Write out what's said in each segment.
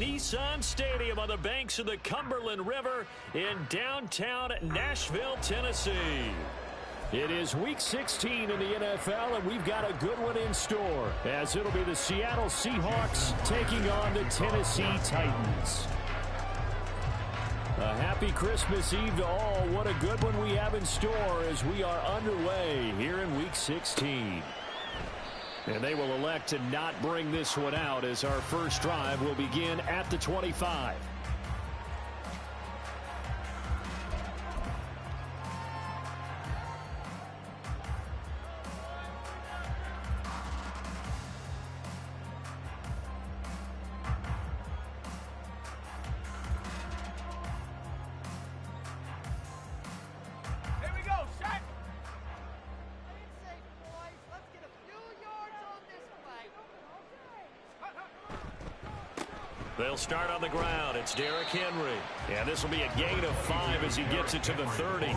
Nissan Stadium on the banks of the Cumberland River in downtown Nashville, Tennessee. It is Week 16 in the NFL, and we've got a good one in store, as it'll be the Seattle Seahawks taking on the Tennessee Titans. A happy Christmas Eve to all. What a good one we have in store as we are underway here in Week 16. And they will elect to not bring this one out as our first drive will begin at the 25. They'll start on the ground. It's Derrick Henry. And this will be a gain of 5 as he gets it to the 30.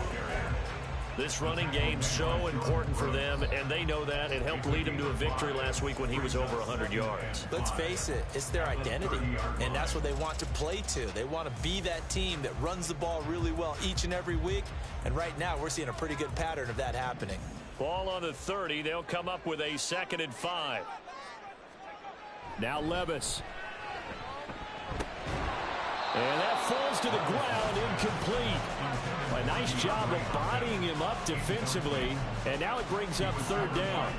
This running game so important for them, and they know that. It helped lead him to a victory last week when he was over 100 yards. Let's face it, it's their identity, and that's what they want to play to. They want to be that team that runs the ball really well each and every week, and right now we're seeing a pretty good pattern of that happening. Ball on the 30. They'll come up with a 2nd and 5. Now Levis. And that falls to the ground, incomplete. A nice job of bodying him up defensively, and now it brings up 3rd down.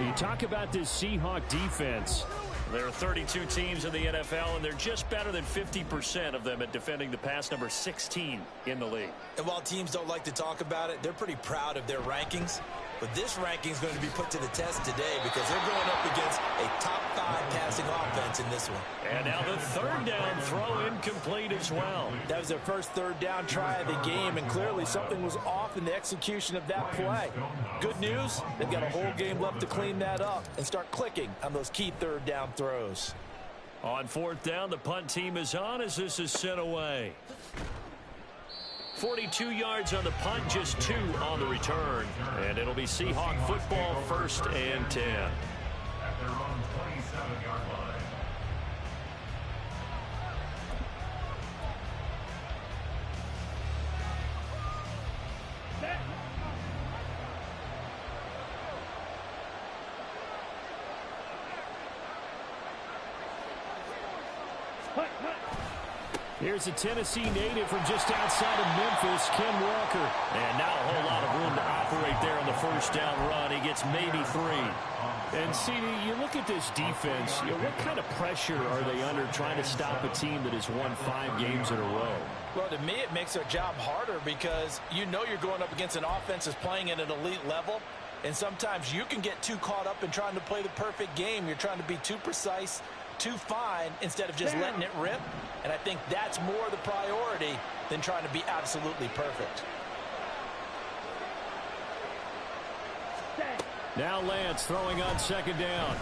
You talk about this Seahawk defense. There are 32 teams in the NFL, and they're just better than 50% of them at defending the pass, number 16 in the league. And while teams don't like to talk about it, they're pretty proud of their rankings. But this ranking is going to be put to the test today because they're going up against a top 5 passing offense in this one. And now the 3rd down throw incomplete as well. That was their first 3rd down try of the game, and clearly something was off in the execution of that play. Good news, they've got a whole game left to clean that up and start clicking on those key 3rd down throws. On 4th down, the punt team is on as this is sent away. 42 yards on the punt, just 2 on the return. And it'll be Seahawk football, 1st and 10. At their own 27-yard line. Here's a Tennessee native from just outside of Memphis, Ken Walker. And now a whole lot of room to operate there on the 1st down run. He gets maybe 3. And, CD, you look at this defense, what kind of pressure are they under trying to stop a team that has won 5 games in a row? Well, to me, it makes their job harder because you know you're going up against an offense that's playing at an elite level. And sometimes you can get too caught up in trying to play the perfect game. You're trying to be too precise, too fine, instead of just letting it rip. And I think that's more the priority than trying to be absolutely perfect. Now Lance throwing on 2nd down.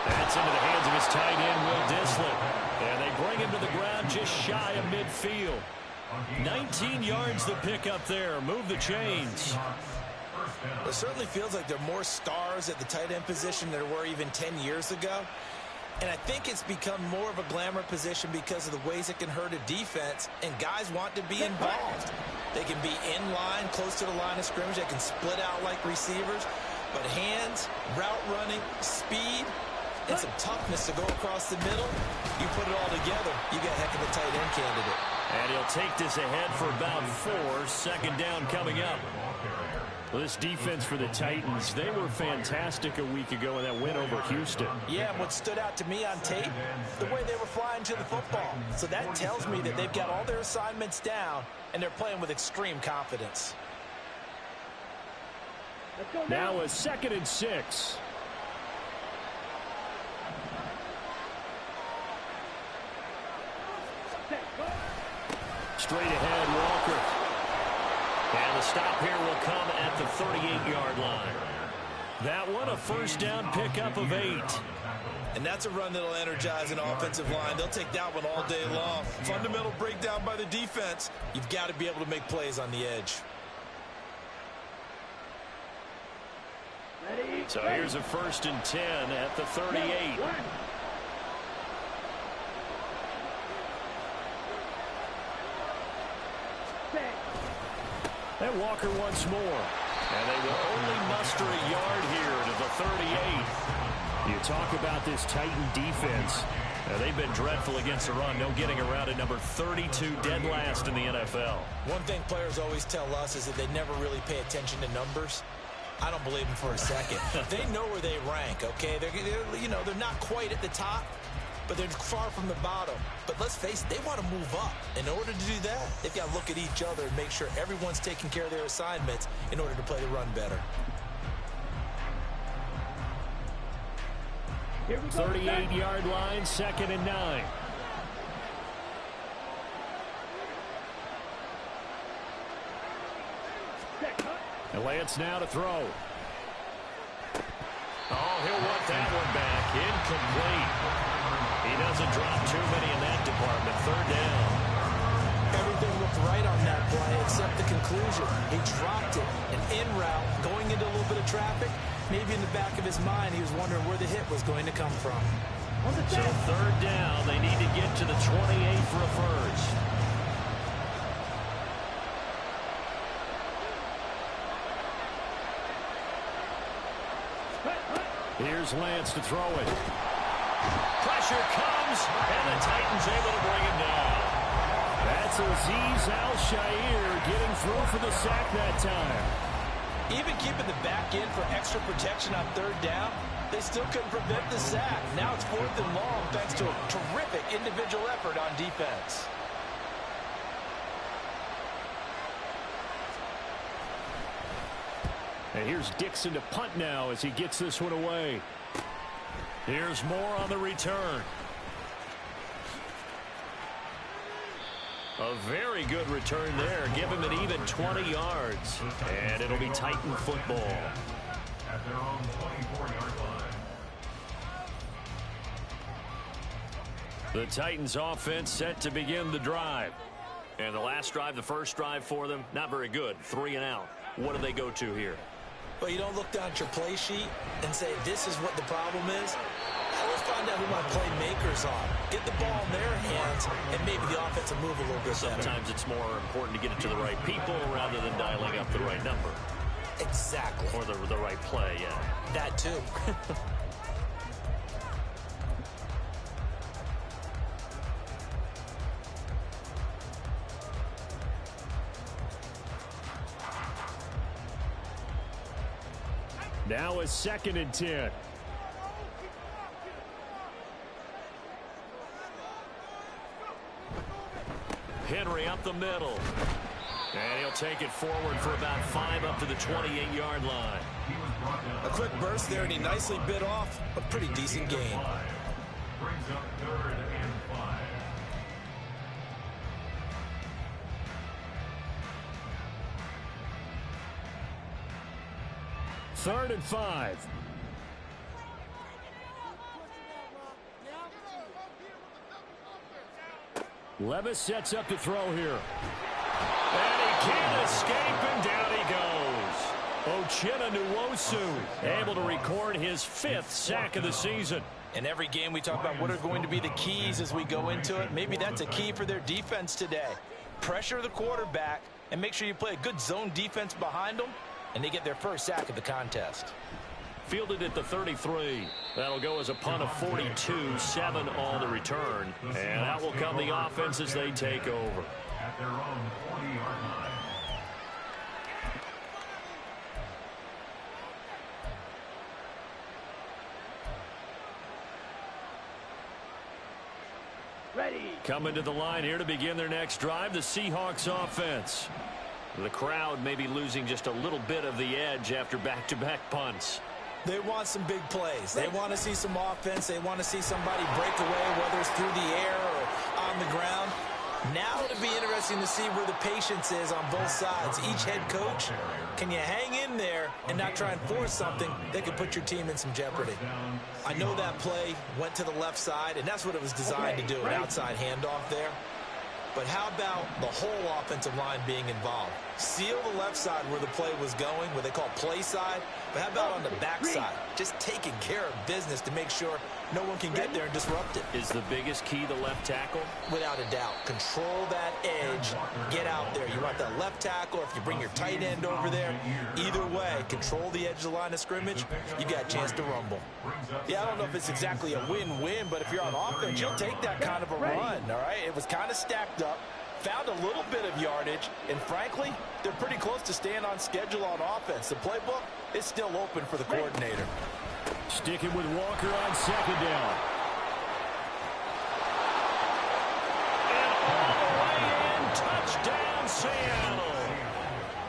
That's into the hands of his tight end, Will Dissler. And they bring him to the ground just shy of midfield. 19 yards to pick up there. Move the chains. It certainly feels like there are more stars at the tight end position than there were even 10 years ago. And I think it's become more of a glamour position because of the ways it can hurt a defense, and guys want to be involved. They can be in line, close to the line of scrimmage. They can split out like receivers. But hands, route running, speed, and some toughness to go across the middle, you put it all together, you got a heck of a tight end candidate. And he'll take this ahead for about 4. 2nd down coming up. Well, this defense for the Titans, they were fantastic a week ago in that win over Houston. Yeah, and what stood out to me on tape, the way they were flying to the football. So that tells me that they've got all their assignments down, and they're playing with extreme confidence. Now a 2nd and 6. Straight ahead, Walker. And the stop here will come at the 38-yard line. That one, a 1st down pickup of 8. And that's a run that'll energize an offensive line. They'll take that one all day long. Fundamental breakdown by the defense. You've got to be able to make plays on the edge. So here's a 1st and 10 at the 38. And Walker once more. And they will only muster a yard here to the 38. You talk about this Titan defense. They've been dreadful against the run. No getting around at number 32, dead last in the NFL. One thing players always tell us is that they never really pay attention to numbers. I don't believe them for a second. They know where they rank, okay? They're not quite at the top, but they're far from the bottom. But let's face it, they want to move up. In order to do that, they've got to look at each other and make sure everyone's taking care of their assignments in order to play the run better. 38-yard line, 2nd and 9. And Lance now to throw. Oh, he'll want that one back. Incomplete. He doesn't drop too many in that department. 3rd down. Everything looked right on that play except the conclusion. He dropped it. An in route, going into a little bit of traffic. Maybe in the back of his mind, he was wondering where the hit was going to come from. So 3rd down. They need to get to the 28 for a first. Here's Lance to throw it. Pressure comes, and the Titans able to bring him down. That's Azeez Al-Shaair getting through for the sack that time. Even keeping the back end for extra protection on 3rd down, they still couldn't prevent the sack. Now it's 4th and long thanks to a terrific individual effort on defense. And here's Dixon to punt now as he gets this one away. Here's Moore on the return. A very good return there. Give him an even 20 yards. And it'll be Titan football. At their own 24-yard line. The Titans offense set to begin the drive. And the last drive, the first drive for them, not very good. 3 and out. What do they go to here? Well, you don't look down at your play sheet and say, this is what the problem is. Let's find out who my playmakers are. Get the ball in their hands, and maybe the offense will move a little bit better. Sometimes it's more important to get it to the right people rather than dialing up the right number. Exactly. Or the right play, yeah. That too. Now it's 2nd and 10. Henry up the middle. And he'll take it forward for about 5 up to the 28-yard line. A quick burst there, and he nicely bit off a pretty decent gain. Brings up 3rd and 5. 3rd and 5. Levis sets up to throw here. And he can't escape, and down he goes. Uchenna Nwosu able to record his 5th sack of the season. In every game we talk about what are going to be the keys as we go into it. Maybe that's a key for their defense today. Pressure the quarterback and make sure you play a good zone defense behind them, and they get their first sack of the contest. Fielded at the 33. That'll go as a punt of 42, 7 on the return. And out will come the offense as they take over. At their own 40-yard line. Ready. Coming to the line here to begin their next drive, the Seahawks offense. The crowd may be losing just a little bit of the edge after back-to-back punts. They want some big plays. They want to see some offense. They want to see somebody break away, whether it's through the air or on the ground. Now it'll be interesting to see where the patience is on both sides. Each head coach, can you hang in there and not try and force something that could put your team in some jeopardy? I know that play went to the left side, and that's what it was designed to do, an outside handoff there. But how about the whole offensive line being involved? seal the left side where the play was going, what they call play side. But how about on the back side? Just taking care of business to make sure no one can get there and disrupt it. Is the biggest key the left tackle? Without a doubt. Control that edge. Get out there. You want that left tackle. If you bring your tight end over there, either way, control the edge of the line of scrimmage, you got a chance to rumble. Yeah, I don't know if it's exactly a win-win, but if you're on offense, you'll take that kind of a run, all right? It was kind of stacked up. Found a little bit of yardage, and frankly, they're pretty close to staying on schedule on offense. The playbook is still open for the coordinator. Sticking with Walker on second down. And all the way in, touchdown Seattle.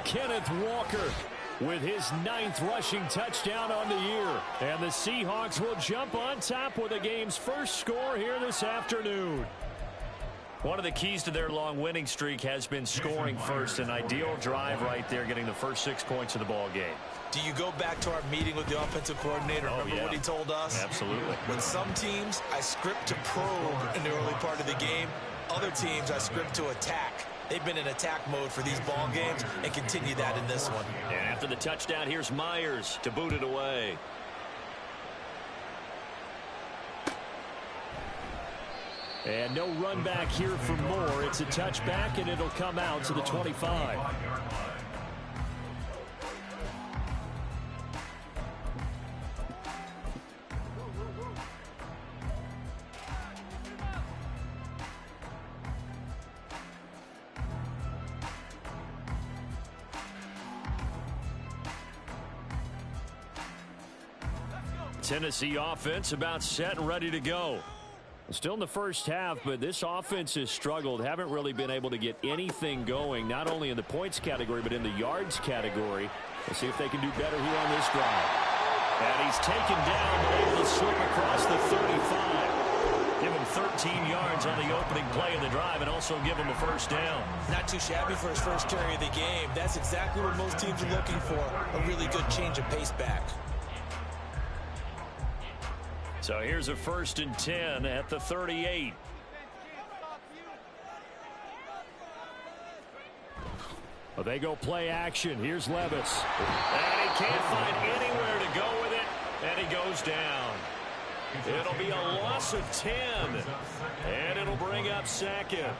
Kenneth Walker with his 9th rushing touchdown on the year. And the Seahawks will jump on top with the game's first score here this afternoon. One of the keys to their long winning streak has been scoring first. An ideal drive right there, getting the first 6 points of the ball game. Do you go back to our meeting with the offensive coordinator? Remember what he told us? Absolutely. With some teams, I script to probe in the early part of the game. Other teams, I script to attack. They've been in attack mode for these ball games and continue that in this one. And after the touchdown, here's Myers to boot it away. And no run back here for Moore. It's a touchback, and it'll come out to the 25. Tennessee offense about set and ready to go. Still in the first half, but this offense has struggled. Haven't really been able to get anything going, not only in the points category, but in the yards category. We'll see if they can do better here on this drive. And he's taken down, but able to slip across the 35. Give him 13 yards on the opening play of the drive and also give him a first down. Not too shabby for his first carry of the game. That's exactly what most teams are looking for, a really good change of pace back. So here's a 1st and 10 at the 38. Well, they go play action. Here's Levis. And he can't find anywhere to go with it. And he goes down. It'll be a loss of 10. And it'll bring up 2nd.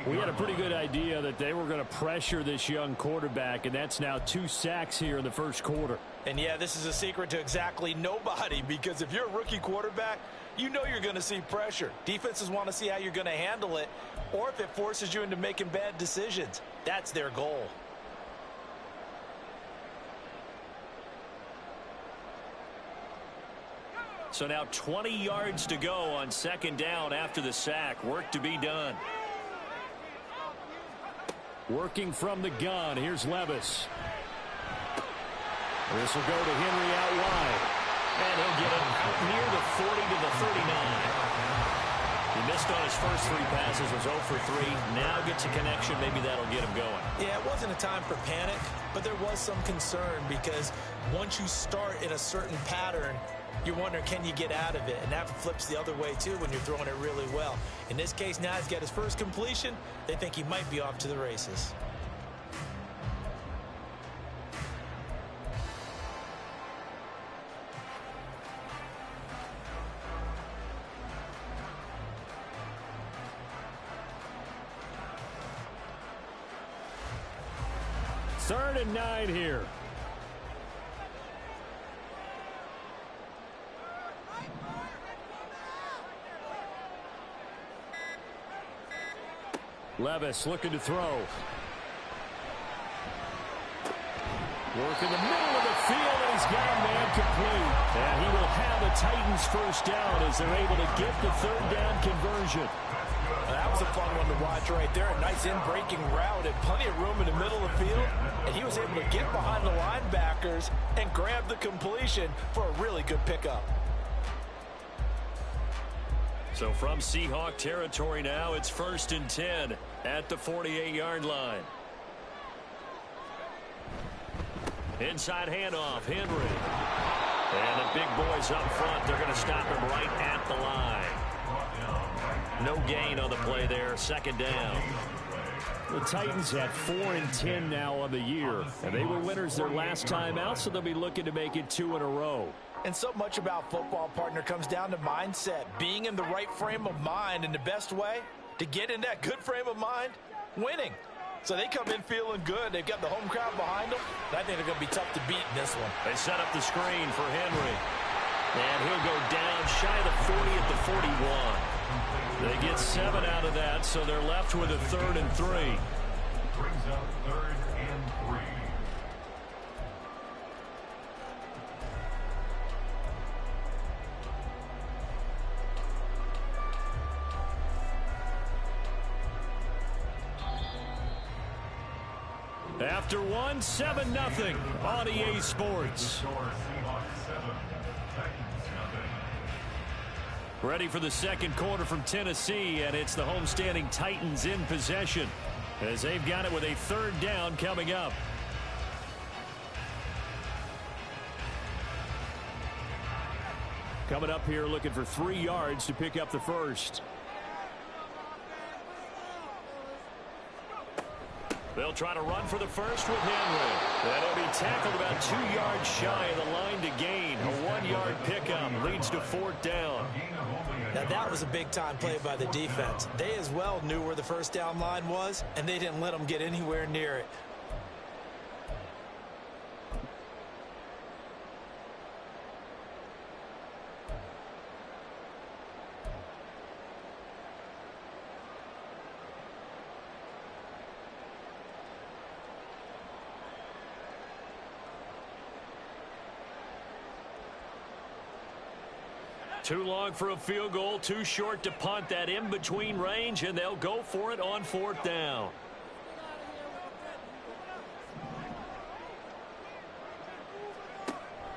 We had a pretty good idea that they were going to pressure this young quarterback, and that's now 2 sacks here in the first quarter. And yeah, this is a secret to exactly nobody, because if you're a rookie quarterback, you know you're going to see pressure. Defenses want to see how you're going to handle it, or if it forces you into making bad decisions. That's their goal. So now 20 yards to go on 2nd down after the sack. Work to be done. Working from the gun. Here's Levis. This will go to Henry out wide. And he'll get it out near the 40 to the 39. He missed on his first 3 passes, was 0 for 3. Now gets a connection. Maybe that'll get him going. Yeah, it wasn't a time for panic, but there was some concern because once you start in a certain pattern, you're wondering, can you get out of it? And that flips the other way, too, when you're throwing it really well. In this case, now he's got his first completion. They think he might be off to the races. Third and 9 here. Levis looking to throw. Work in the middle of the field, and he's got a man complete. And he will have the Titans first down as they're able to get the 3rd down conversion. That was a fun one to watch right there. A nice in-breaking route and plenty of room in the middle of the field. And he was able to get behind the linebackers and grab the completion for a really good pickup. So from Seahawk territory now, it's 1st and 10 at the 48-yard line. Inside handoff, Henry. And the big boys up front, they're going to stop him right at the line. No gain on the play there, 2nd down. The Titans have 4-10 now on the year, and they were winners their last time out, so they'll be looking to make it 2 in a row. And so much about football, partner, comes down to mindset, being in the right frame of mind, and the best way to get in that good frame of mind, winning. So they come in feeling good. They've got the home crowd behind them, and I think they're going to be tough to beat in this one. They set up the screen for Henry, and he'll go down shy of the 40 at the 41. They get 7 out of that, so they're left with a 3rd and 3. Brings up 3rd and 3. After 1, 7-0 on EA Sports. Score Seahawks 7, Titans 0. Ready for the second quarter from Tennessee, and it's the homestanding Titans in possession as they've got it with a 3rd down coming up. Coming up here looking for 3 yards to pick up the first. They'll try to run for the first with Henry. That'll be tackled about 2 yards shy of the line to gain. A 1-yard pickup leads to 4th down. Now that was a big-time play by the defense. They as well knew where the first down line was, and they didn't let them get anywhere near it. Too long for a field goal, too short to punt. That in-between range, and they'll go for it on 4th down.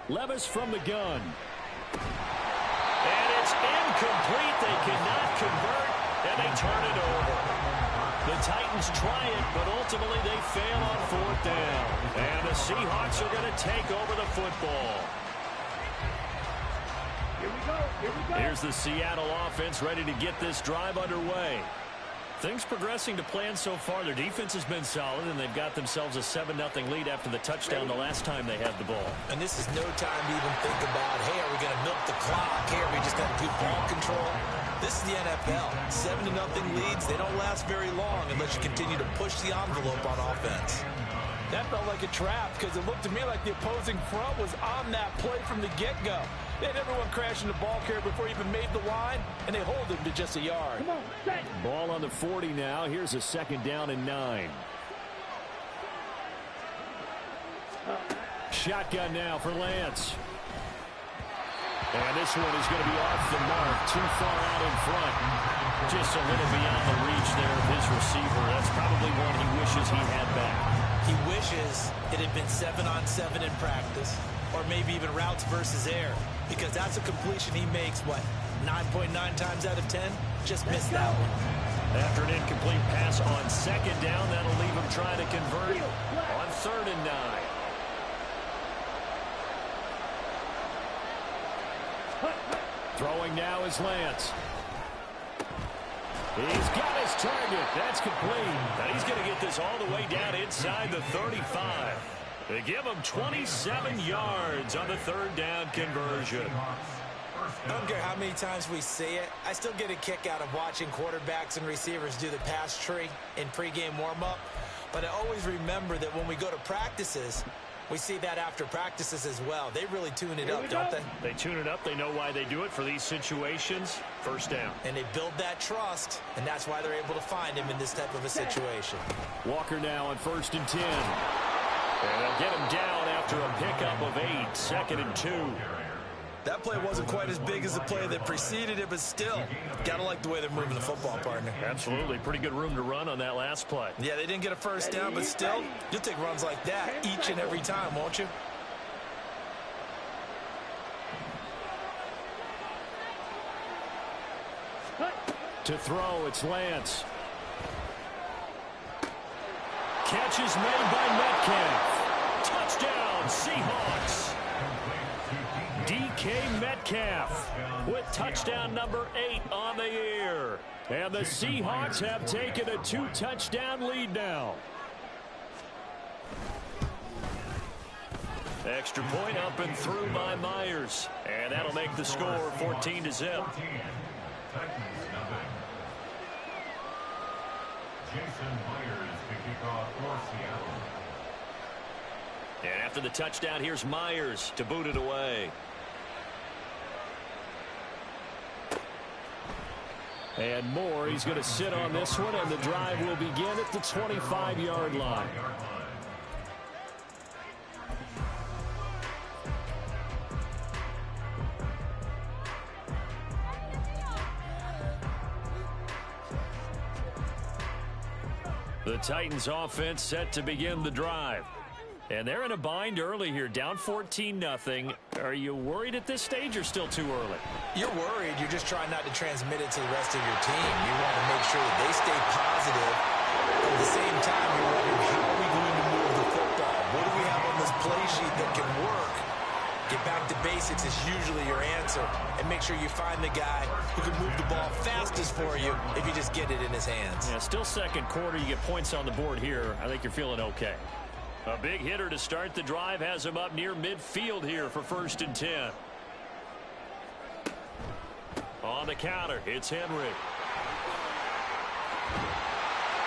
Levis from the gun. And it's incomplete. They cannot convert, and they turn it over. The Titans try it, but ultimately they fail on 4th down. And the Seahawks are going to take over the football. Here's the Seattle offense ready to get this drive underway. Things progressing to plan so far. Their defense has been solid, and they've got themselves a 7-0 lead after the touchdown the last time they had the ball. And this is no time to even think about, hey, are we going to milk the clock? Hey, are we just going to do ball control? This is the NFL. 7-0 leads, they don't last very long unless you continue to push the envelope on offense. That felt like a trap because it looked to me like the opposing front was on that play from the get-go. They had everyone crashing the ball carrier before he even made the line, and they hold him to just a yard. Come on, set. Ball on the 40 now. Here's a 2nd down and 9. Shotgun now for Lance. And this one is going to be off the mark, too far out in front. Just a little beyond the reach there of his receiver. That's probably one he wishes he had back. He wishes it had been 7-on-7 in practice, or maybe even routes versus air, because that's a completion he makes, what, 9.9 times out of 10? Just missed that one. After an incomplete pass on 2nd down, that'll leave him trying to convert on 3rd and 9. Throwing now is Lance. He's got his target. That's complete. And he's going to get this all the way down inside the 35. They give him 27 yards on the 3rd down conversion. I don't care how many times we see it. I still get a kick out of watching quarterbacks and receivers do the pass tree in pregame warm-up. But I always remember that when we go to practices, we see that after practices as well. They really tune it up, don't they? They tune it up. They know why they do it for these situations. 1st down. And they build that trust, and that's why they're able to find him in this type of a situation. Walker now on 1st and 10. And they'll get him down after a pickup of 8. 2nd and 2. That play wasn't quite as big as the play that preceded it, but still, gotta like the way they're moving the football, partner. Absolutely. Pretty good room to run on that last play. Yeah, they didn't get a 1st down, but still, you'll take runs like that each and every time, won't you? To throw, it's Lance. Catch is made by Metcalf. Touchdown, Seahawks. DK Metcalf with touchdown number 8 on the year. And the Seahawks have taken a 2-touchdown lead now. Extra point up and through by Myers. And that'll make the score 14-0. Titans nothing. Jason Myers to kick off for Seattle. And after the touchdown, here's Myers to boot it away. And Moore, he's going to sit on this one, and the drive will begin at the 25-yard line. The Titans offense set to begin the drive. And they're in a bind early here, down 14-0. Are you worried at this stage or still too early? You're worried. You're just trying not to transmit it to the rest of your team. You want to make sure that they stay positive. At the same time, you're wondering, how are we going to move the football? What do we have on this play sheet that can work? Get back to basics is usually your answer. And make sure you find the guy who can move the ball fastest for you if you just get it in his hands. Yeah, still second quarter. You get points on the board here. I think you're feeling okay. A big hitter to start the drive has him up near midfield here for 1st and 10. On the counter, it's Henry.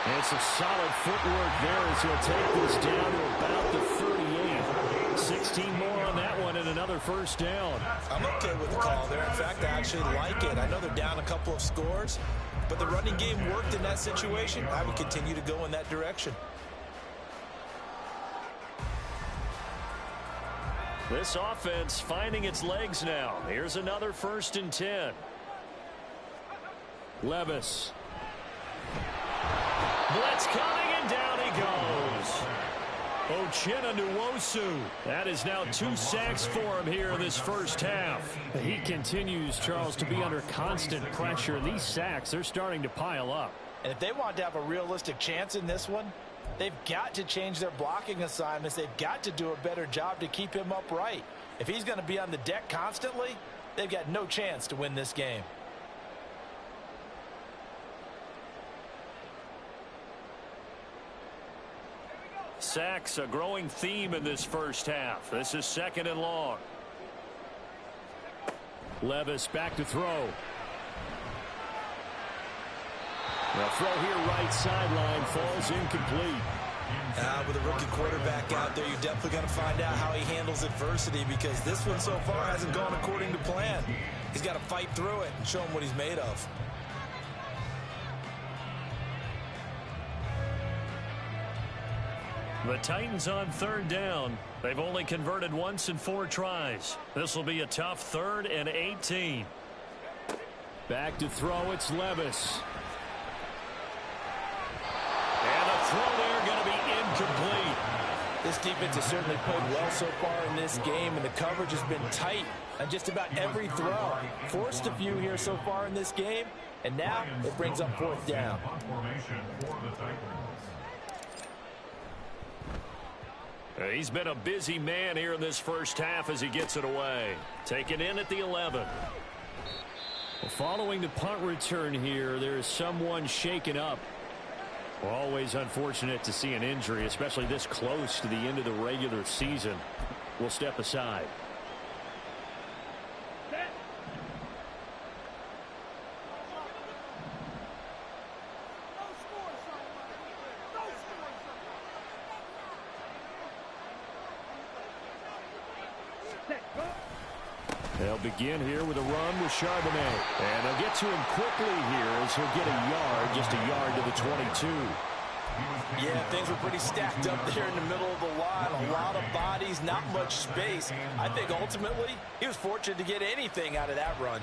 And some solid footwork there as he'll take this down to about the 38. 16 more on that one and another 1st down. I'm okay with the call there. In fact, I actually like it. I know they're down a couple of scores, but the running game worked in that situation. I would continue to go in that direction. This offense finding its legs now. Here's another 1st and 10. Levis. Blitz coming, and down he goes. Uchenna Nwosu. That is now 2 sacks for him here in this first half. He continues, Charles, to be under constant pressure. These sacks, they're starting to pile up. And if they want to have a realistic chance in this one, they've got to change their blocking assignments. They've got to do a better job to keep him upright. If he's going to be on the deck constantly, they've got no chance to win this game. Sacks, a growing theme in this first half. This is 2nd and long. Levis back to throw. The throw here right sideline falls incomplete. With a rookie quarterback out there, you're definitely going to find out how he handles adversity, because this one so far hasn't gone according to plan. He's got to fight through it and show him what he's made of. The Titans on 3rd down. They've only converted once in 4 tries. This will be a tough 3rd and 18. Back to throw, it's Levis. And a throw there going to be incomplete. This defense has certainly played well so far in this game, and the coverage has been tight on just about every throw. Forced a few here so far in this game, and now it brings up 4th down. He's been a busy man here in this first half as he gets it away. Taken in at the 11. Following the punt return here, there is someone shaken up. Always unfortunate to see an injury, especially this close to the end of the regular season. We'll step aside. They'll begin here with a run with Charbonnet. And they'll get to him quickly here as he'll get a yard, just a yard to the 22. Yeah, things were pretty stacked up there in the middle of the line. A lot of bodies, not much space. I think ultimately he was fortunate to get anything out of that run.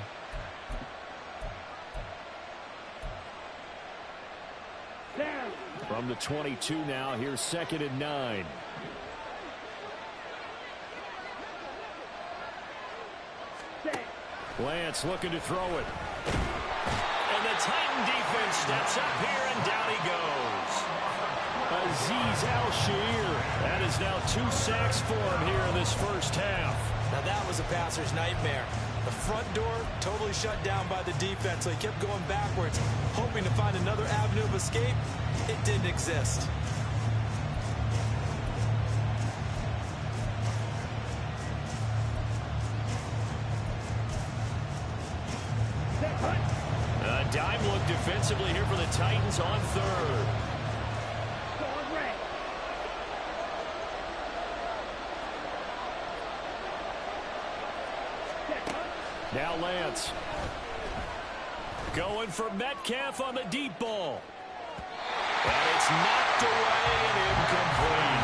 From the 22 now, here's 2nd and 9. Lance looking to throw it. And the Titan defense steps up here, and down he goes. Azeez Al-Shaair. That is now 2 sacks for him here in this first half. Now that was a passer's nightmare. The front door totally shut down by the defense, so he kept going backwards, hoping to find another avenue of escape. It didn't exist. A dime look defensively here for the Titans on third. Now Lance. Going for Metcalf on the deep ball. And it's knocked away and incomplete.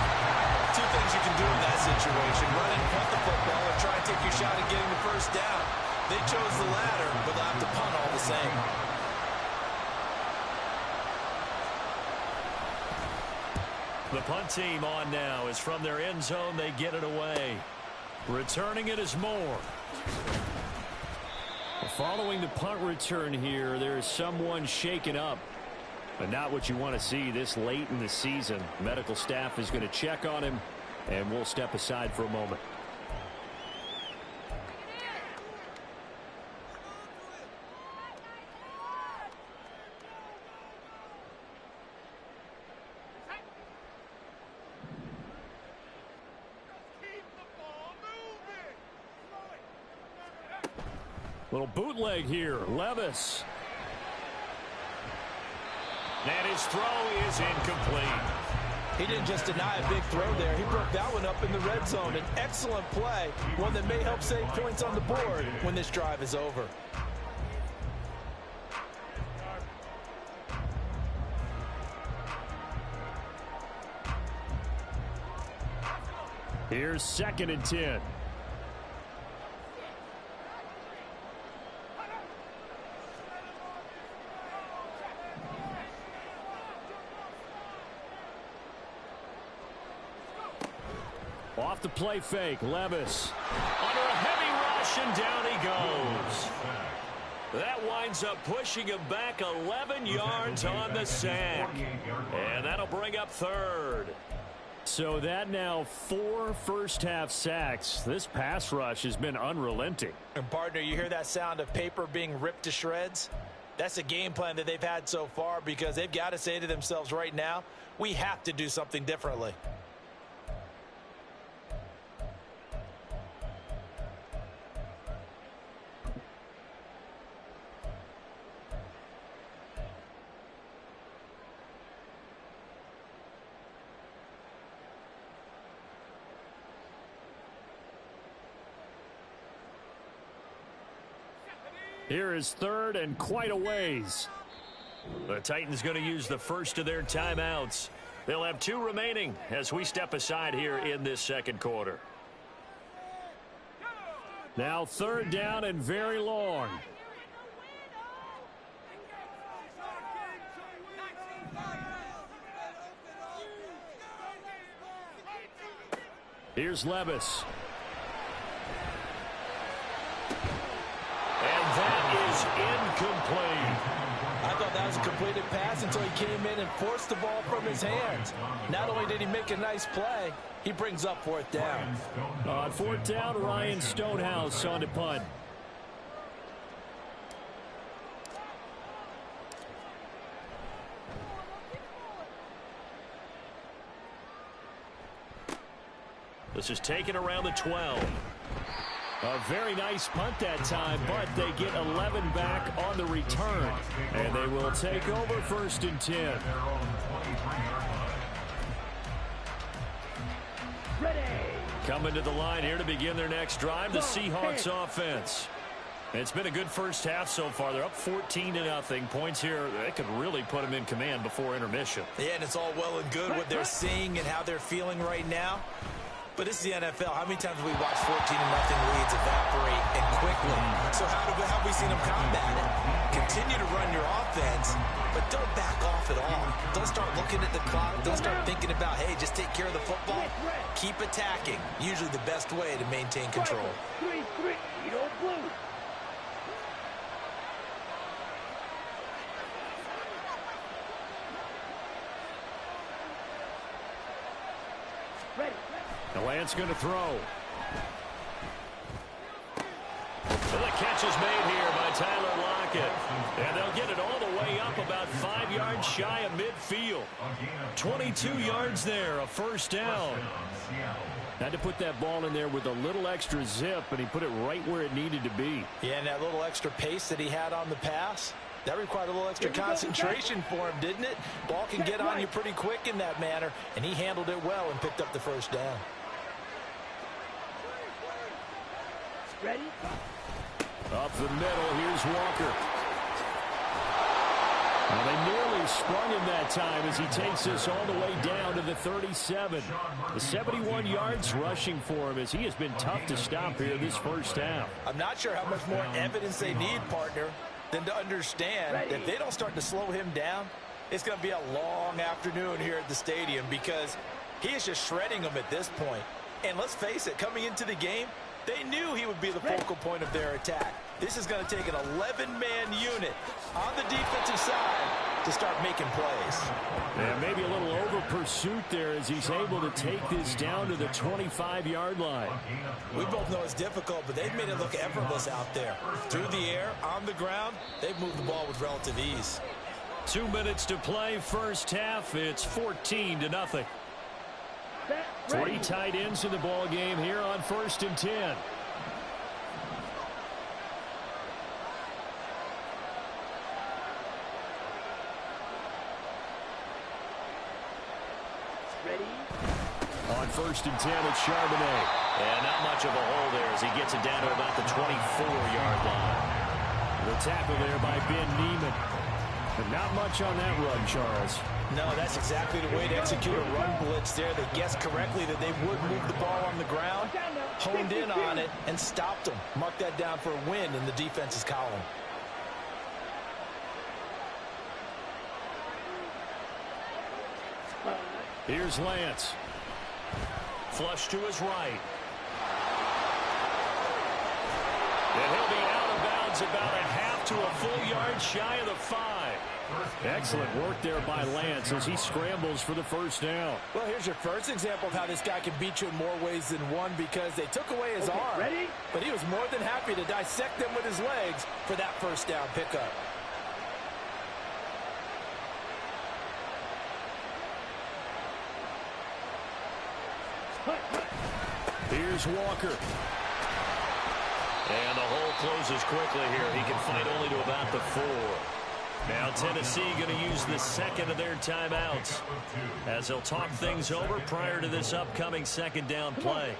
Two things you can do in that situation: run and punt the football, or try and take your shot at getting the first down. They chose the latter, but they'll have to punt all the same. The punt team on now is from their end zone. They get it away. Returning it is Moore. Following the punt return here, there's someone shaken up. But not what you want to see this late in the season. Medical staff is going to check on him, and we'll step aside for a moment. Little bootleg here. Levis. And his throw is incomplete. He didn't just deny a big throw there. He broke that one up in the red zone. An excellent play, one that may help save points on the board when this drive is over. Here's 2nd and 10. Off the play fake, Levis. Under a heavy rush, and down he goes. That winds up pushing him back 11 yards on the sack. And that'll bring up 3rd. So that now 4 first-half sacks. This pass rush has been unrelenting. And, partner, you hear that sound of paper being ripped to shreds? That's a game plan that they've had so far, because they've got to say to themselves right now, we have to do something differently. Here is 3rd and quite a ways. The Titans going to use the first of their timeouts. They'll have 2 remaining as we step aside here in this 2nd quarter. Now 3rd down and very long. Here's Levis. And that is incomplete. I thought that was a completed pass until he came in and forced the ball from his hands. Not only did he make a nice play, he brings up 4th down. On 4th down, Ryan Stonehouse on to punt. This is taken around the 12. A very nice punt that time, but they get 11 back on the return. And they will take over 1st and 10. Coming to the line here to begin their next drive, the Seahawks offense. It's been a good first half so far. They're up 14-0. Points here, they could really put them in command before intermission. Yeah, and it's all well and good what they're seeing and how they're feeling right now. But this is the NFL. How many times have we watched 14-0 leads evaporate and quickly? So how have we seen them combat it? Continue to run your offense, but don't back off at all. Don't start looking at the clock. Don't start thinking about, hey, just take care of the football. Keep attacking. Usually the best way to maintain control. 3-3, blue. The Lance going to throw. The catch is made here by Tyler Lockett. And they'll get it all the way up about 5 yards shy of midfield. 22 yards there, a first down. Had to put that ball in there with a little extra zip, and he put it right where it needed to be. Yeah, and that little extra pace that he had on the pass, that required a little extra concentration for him, didn't it? Ball can get on you pretty quick in that manner, and he handled it well and picked up the first down. Ready? Up the middle, here's Walker. Well, they nearly sprung him that time as he takes this all the way down to the 37. The 71 yards rushing for him as he has been tough to stop here this first half. I'm not sure how much more evidence they need, partner, than to understand that if they don't start to slow him down, it's going to be a long afternoon here at the stadium because he is just shredding them at this point. And let's face it, coming into the game, they knew he would be the focal point of their attack. This is going to take an 11-man unit on the defensive side to start making plays. Yeah, maybe a little over pursuit there as he's able to take this down to the 25-yard line. We both know it's difficult, but they've made it look effortless out there. Through the air, on the ground, they've moved the ball with relative ease. 2 minutes to play, first half. It's 14-0. 3 tight ends in the ball game here on 1st and 10. On 1st and 10, it's Charbonnet. And not much of a hole there as he gets it down to about the 24-yard line. The tackle there by Ben Neiman. But not much on that run, Charles. No, that's exactly the way to execute a run blitz there. They guessed correctly that they would move the ball on the ground, honed in on it, and stopped them. Mark that down for a win in the defense's column. Here's Lance. Flush to his right. And he'll be out of bounds about a half to a full yard shy of the 5. Excellent work there by Lance as he scrambles for the first down. Well, here's your first example of how this guy can beat you in more ways than one because they took away his arm. Ready? But he was more than happy to dissect them with his legs for that first down pickup. Here's Walker. And the hole closes quickly here. He can fight only to about the 4. Now Tennessee going to use the second of their timeouts as they'll talk things over prior to this upcoming second down play.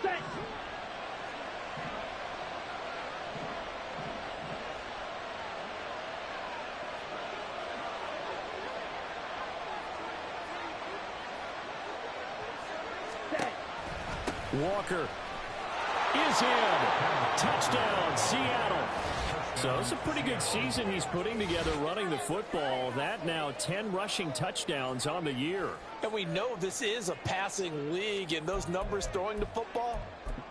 Walker is in. Touchdown, Seattle. So it's a pretty good season he's putting together running the football. That now 10 rushing touchdowns on the year. And we know this is a passing league, and those numbers throwing the football,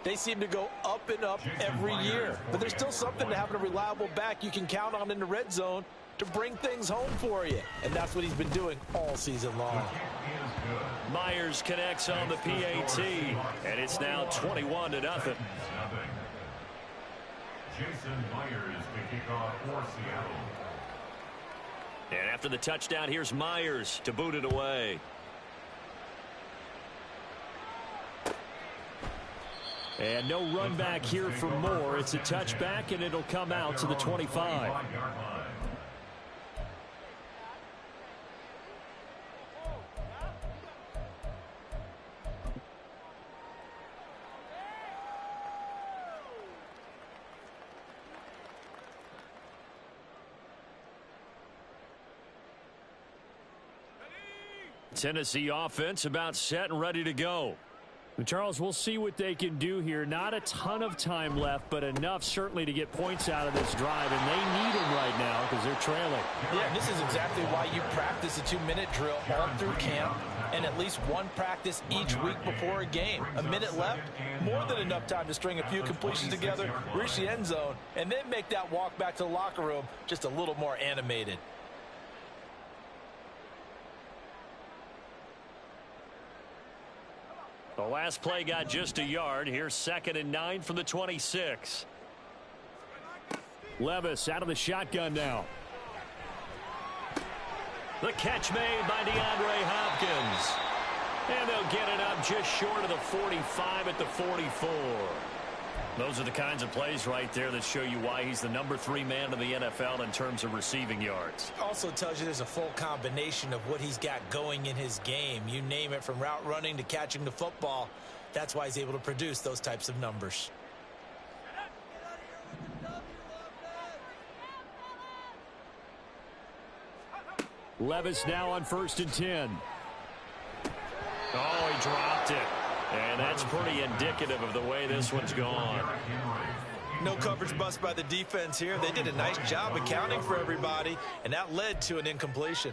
they seem to go up and up every year. But there's still something to having a reliable back you can count on in the red zone to bring things home for you. And that's what he's been doing all season long. Myers connects on the PAT, and it's now 21-0. Jason Myers to kick off for Seattle. And after the touchdown, here's Myers to boot it away. And no run back here for Moore. It's a touchback, and it'll come out to the 25. Tennessee offense about set and ready to go. And Charles, we'll see what they can do here. Not a ton of time left, but enough certainly to get points out of this drive, and they need them right now because they're trailing. Yeah, and this is exactly why you practice a 2-minute drill all through camp and at least one practice each week before a game. A minute left, more than enough time to string a few completions together, reach the end zone, and then make that walk back to the locker room just a little more animated. The last play got just a yard. Here's 2nd and 9 from the 26. Levis out of the shotgun now. The catch made by DeAndre Hopkins. And they'll get it up just short of the 45 at the 44. Those are the kinds of plays right there that show you why he's the number 3 man in the NFL in terms of receiving yards. Also tells you there's a full combination of what he's got going in his game. You name it, from route running to catching the football. That's why he's able to produce those types of numbers. Levis now on 1st and 10. Oh, he dropped it. And that's pretty indicative of the way this one's gone. No coverage bust by the defense here. They did a nice job accounting for everybody, and that led to an incompletion.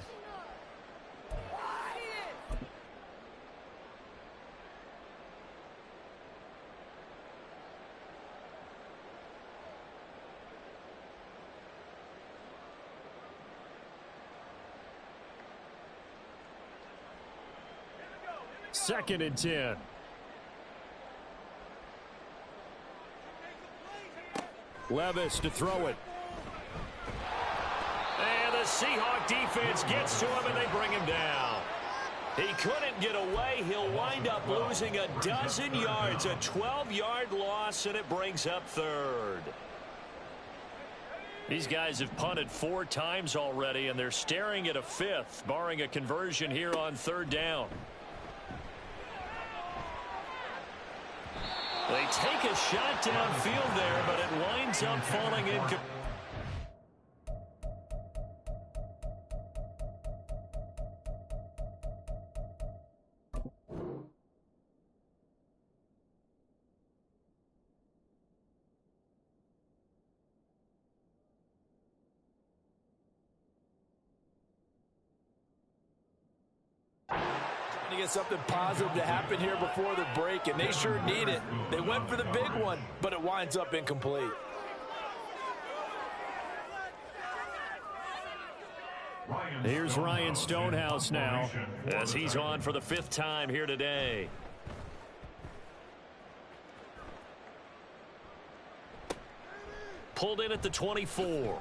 Second and 10. Levis to throw it. And the Seahawks defense gets to him, and they bring him down. He couldn't get away. He'll wind up losing a dozen yards, a 12-yard loss, and it brings up 3rd. These guys have punted 4 times already, and they're staring at a 5th, barring a conversion here on 3rd down. They take a shot downfield there, but it winds up falling incomplete. To get something positive to happen here before the break, and they sure need it. They went for the big one, but it winds up incomplete. Here's Ryan Stonehouse now, as he's on for the 5th time here today. Pulled in at the 24.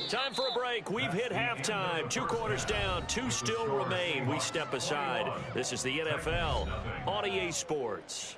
Time for a break. We've hit halftime. 2 quarters down. 2 still remain. We step aside. This is the NFL on EA Sports.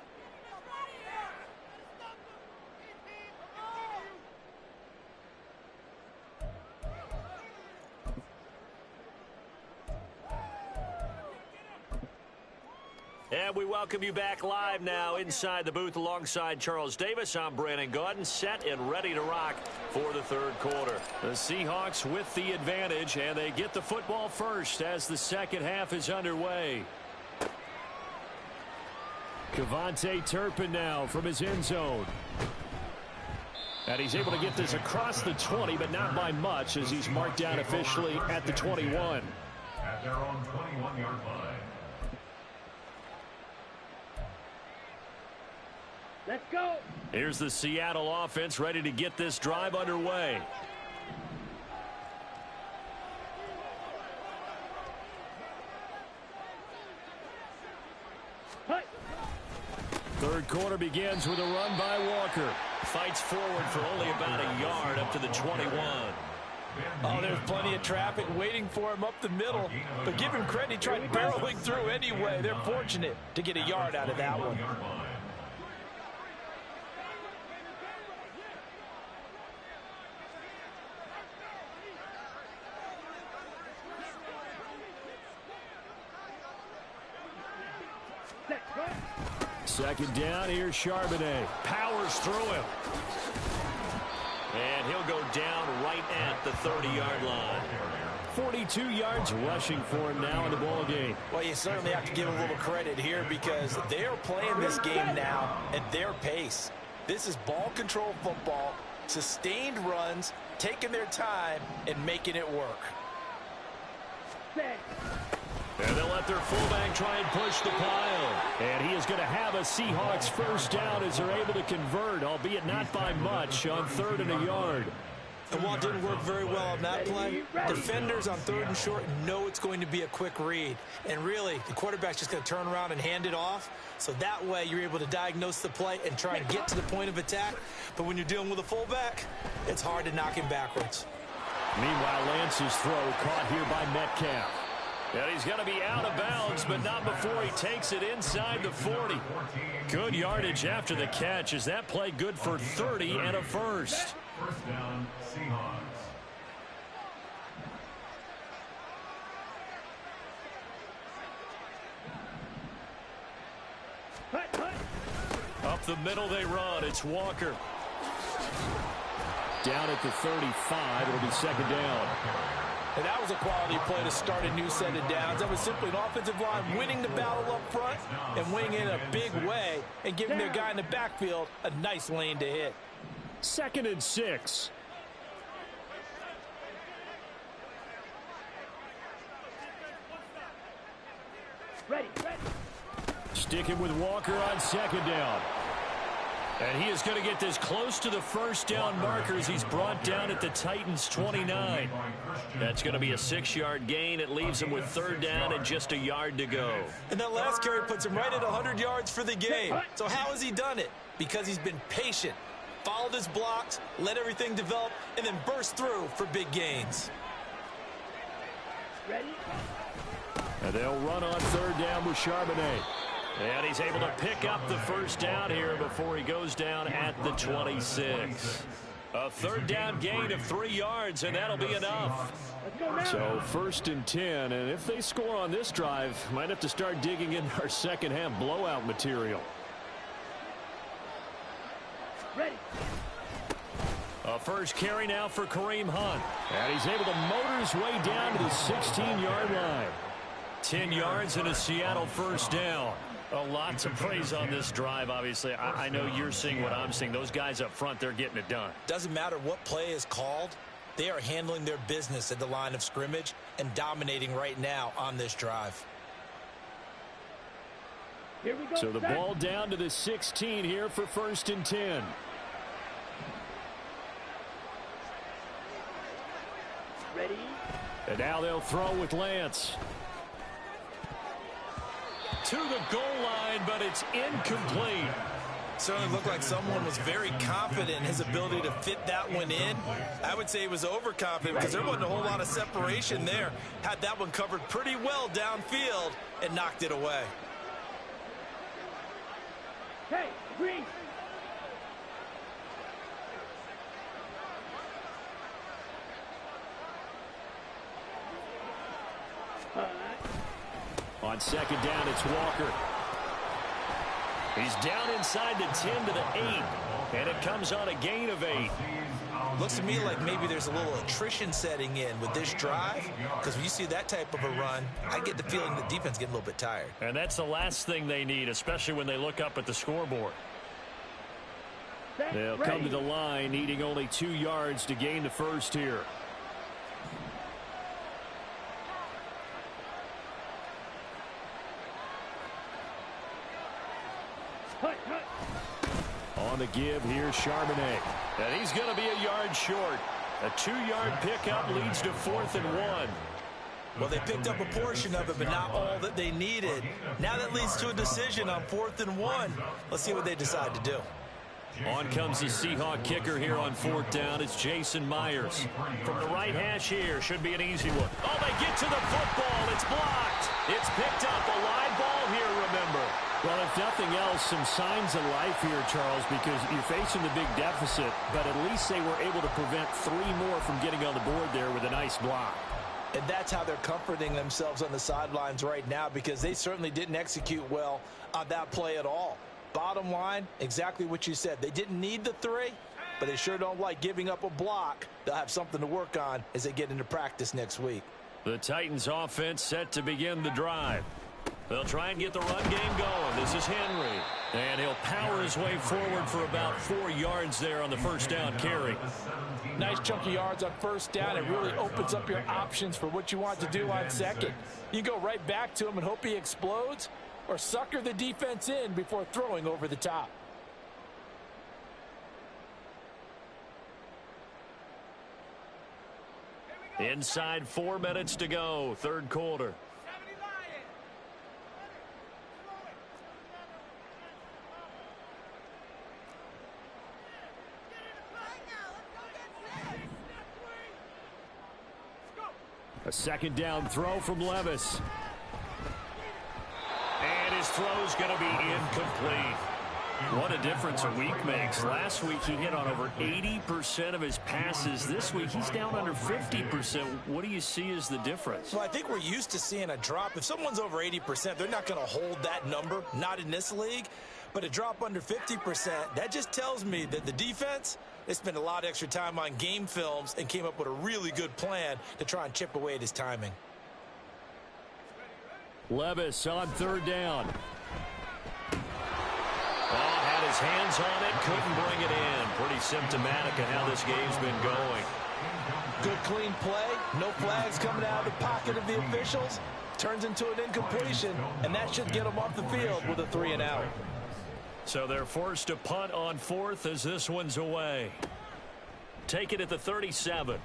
And we welcome you back live now inside the booth alongside Charles Davis. I'm Brandon Gaudin, set and ready to rock for the 3rd quarter. The Seahawks with the advantage, and they get the football first as the second half is underway. Kevontae Turpin now from his end zone. And he's able to get this across the 20, but not by much, as he's marked down officially at the 21. At their own 21-yard line. Let's go. Here's the Seattle offense ready to get this drive underway. Hey. 3rd quarter begins with a run by Walker. Fights forward for only about a yard up to the 21. Oh, there's plenty of traffic waiting for him up the middle. But give him credit, he tried barreling through anyway. They're fortunate to get a yard out of that one. Second down, here's Charbonnet. Powers through him. And he'll go down right at the 30-yard line. 42 yards rushing for him now in the ball game. Well, you certainly have to give a little credit here, because they're playing this game now at their pace. This is ball control football, sustained runs, taking their time, and making it work. And they'll let their fullback try and push the pile. And he is going to have a Seahawks first down as they're able to convert, albeit not by much, on 3rd and a yard. And while it didn't work very well on that play, defenders on 3rd and short know it's going to be a quick read. And really, the quarterback's just going to turn around and hand it off. So that way, you're able to diagnose the play and try and get to the point of attack. But when you're dealing with a fullback, it's hard to knock him backwards. Meanwhile, Lance's throw caught here by Metcalf. And he's going to be out of bounds, but not before he takes it inside the 40. Good yardage after the catch. Is that play good for 30 and a first? First down, Seahawks. Up the middle they run. It's Walker. Down at the 35. It'll be second down. And that was a quality play to start a new set of downs. That was simply an offensive line winning the battle up front and winning in a big way and giving their guy in the backfield a nice lane to hit. 2nd and 6. Ready. Sticking with Walker on 2nd down. And he is going to get this close to the first down markers. He's brought down at the Titans' 29. That's going to be a 6-yard gain. It leaves him with 3rd down and just a yard to go. And that last carry puts him right at 100 yards for the game. So how has he done it? Because he's been patient, followed his blocks, let everything develop, and then burst through for big gains. Ready? And they'll run on 3rd down with Charbonnet. And he's able to pick up the first down here before he goes down at the 26. A 3rd down gain of 3 yards, and that'll be enough. So 1st and 10, and if they score on this drive, might have to start digging in our second half blowout material. Ready. A first carry now for Kareem Hunt. And he's able to motor his way down to the 16-yard line. 10 yards and a Seattle first down. A lot to praise on this drive, obviously. I know you're seeing what I'm seeing. Those guys up front, they're getting it done. Doesn't matter what play is called. They are handling their business at the line of scrimmage and dominating right now on this drive. Here we go. So the ball down to the 16 here for 1st and 10. Ready. And now they'll throw with Lance. To the goal line, but it's incomplete. Certainly looked like someone was very confident in his ability to fit that one in. I would say he was overconfident because there wasn't a whole lot of separation there. Had that one covered pretty well downfield and knocked it away. Hey, green. On 2nd down, it's Walker. He's down inside the 10 to the 8, and it comes on a gain of 8. Looks to me like maybe there's a little attrition setting in with this drive, because when you see that type of a run, I get the feeling the defense getting a little bit tired. And that's the last thing they need, especially when they look up at the scoreboard. They'll come to the line, needing only 2 yards to gain the first here. On the give, here's Charbonnet. And he's going to be a yard short. A 2-yard pickup leads to 4th and 1. Well, they picked up a portion of it, but not all that they needed. Now that leads to a decision on 4th and 1. Let's see what they decide to do. On comes the Seahawk kicker here on 4th down. It's Jason Myers. From the right hash here, should be an easy one. Oh, they get to the football. It's blocked. It's picked up. A live ball here, remember. Well, if nothing else, some signs of life here, Charles, because you're facing the big deficit, but at least they were able to prevent 3 more from getting on the board there with a nice block. And that's how they're comforting themselves on the sidelines right now, because they certainly didn't execute well on that play at all. Bottom line, exactly what you said. They didn't need the 3, but they sure don't like giving up a block. They'll have something to work on as they get into practice next week. The Titans offense set to begin the drive. They'll try and get the run game going. This is Henry. And he'll power his way forward for about 4 yards there on the first down carry. Nice chunky yards on first down. It really opens up your options for what you want to do on second. You go right back to him and hope he explodes, or sucker the defense in before throwing over the top. Inside 4 minutes to go, third quarter. A second down throw from Levis. And his throw's going to be incomplete. What a difference a week makes. Last week he hit on over 80% of his passes. This week he's down under 50%. What do you see as the difference? Well, I think we're used to seeing a drop. If someone's over 80%, they're not going to hold that number, not in this league. But a drop under 50%, that just tells me that the defense, they spent a lot of extra time on game films and came up with a really good plan to try and chip away at his timing. Levis on third down. Oh, had his hands on it, couldn't bring it in. Pretty symptomatic of how this game's been going. Good clean play, no flags coming out of the pocket of the officials. Turns into an incompletion, and that should get them off the field with a 3-and-out. So they're forced to punt on fourth as this one's away. Take it at the 37.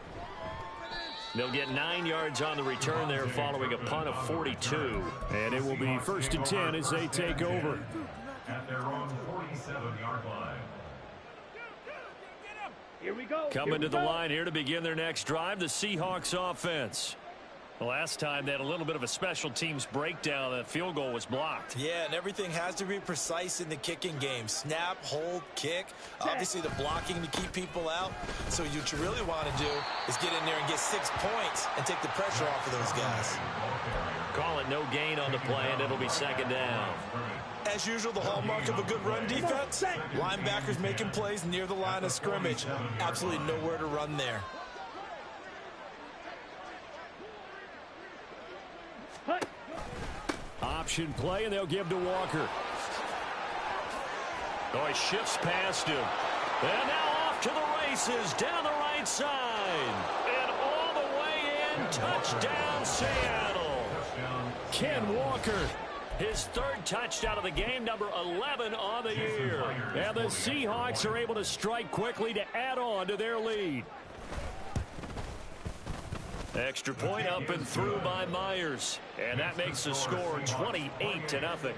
They'll get 9 yards on the return there following a punt of 42. And it will be 1st and 10 as they take over. At their own 47-yard line. Here we go. Coming to the line here to begin their next drive, the Seahawks offense. The last time they had a little bit of a special teams breakdown. That field goal was blocked. Yeah, and everything has to be precise in the kicking game. Snap, hold, kick. Obviously, the blocking to keep people out. So what you really want to do is get in there and get 6 points and take the pressure off of those guys. Call it no gain on the play, and it'll be second down. As usual, the hallmark of a good run defense, linebackers making plays near the line of scrimmage. Absolutely nowhere to run there. Option play, and they'll give to Walker. Oh, he shifts past him. And now off to the races, down the right side. And all the way in, touchdown Seattle. Ken Walker, his third touchdown of the game, number 11 on the year. And the Seahawks are able to strike quickly to add on to their lead. Extra point up and through by Myers. And that makes the score 28-0. Titans, nothing.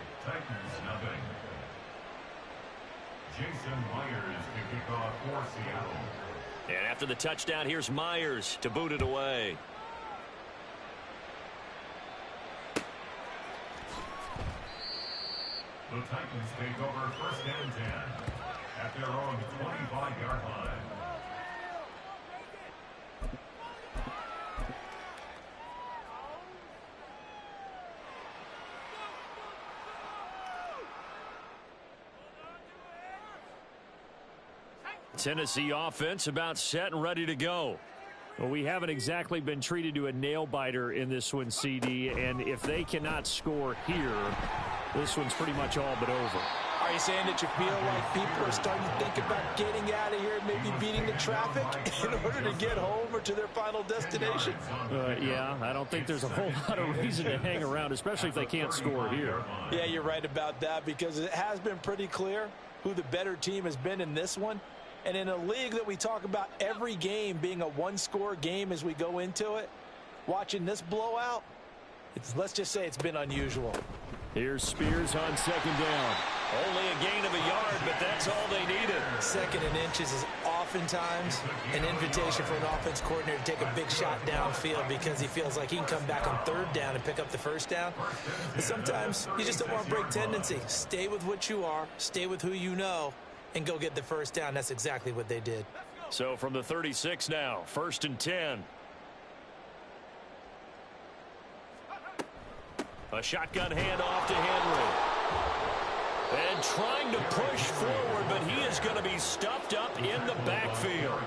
Jason Myers to kick off for Seattle. And after the touchdown, here's Myers to boot it away. The Titans take over 1st and 10 at their own 25-yard line. Tennessee offense about set and ready to go. Well, we haven't exactly been treated to a nail-biter in this one, CD, and if they cannot score here, this one's pretty much all but over. Are you saying that you feel like people are starting to think about getting out of here and maybe beating the traffic in order to get home or to their final destination? Yeah, I don't think there's a whole lot of reason to hang around, especially if they can't score here. Yeah, you're right about that, because it has been pretty clear who the better team has been in this one. And in a league that we talk about every game being a one-score game as we go into it, watching this blowout, let's just say it's been unusual. Here's Spears on second down. Only a gain of a yard, but that's all they needed. 2nd and inches is oftentimes an invitation for an offense coordinator to take a big shot downfield because he feels like he can come back on 3rd down and pick up the 1st down. But sometimes you just don't want to break tendency. Stay with what you are, stay with who you know, and go get the 1st down. That's exactly what they did. So from the 36 now, 1st and 10. A shotgun handoff to Henry. And trying to push forward, but he is going to be stuffed up in the backfield.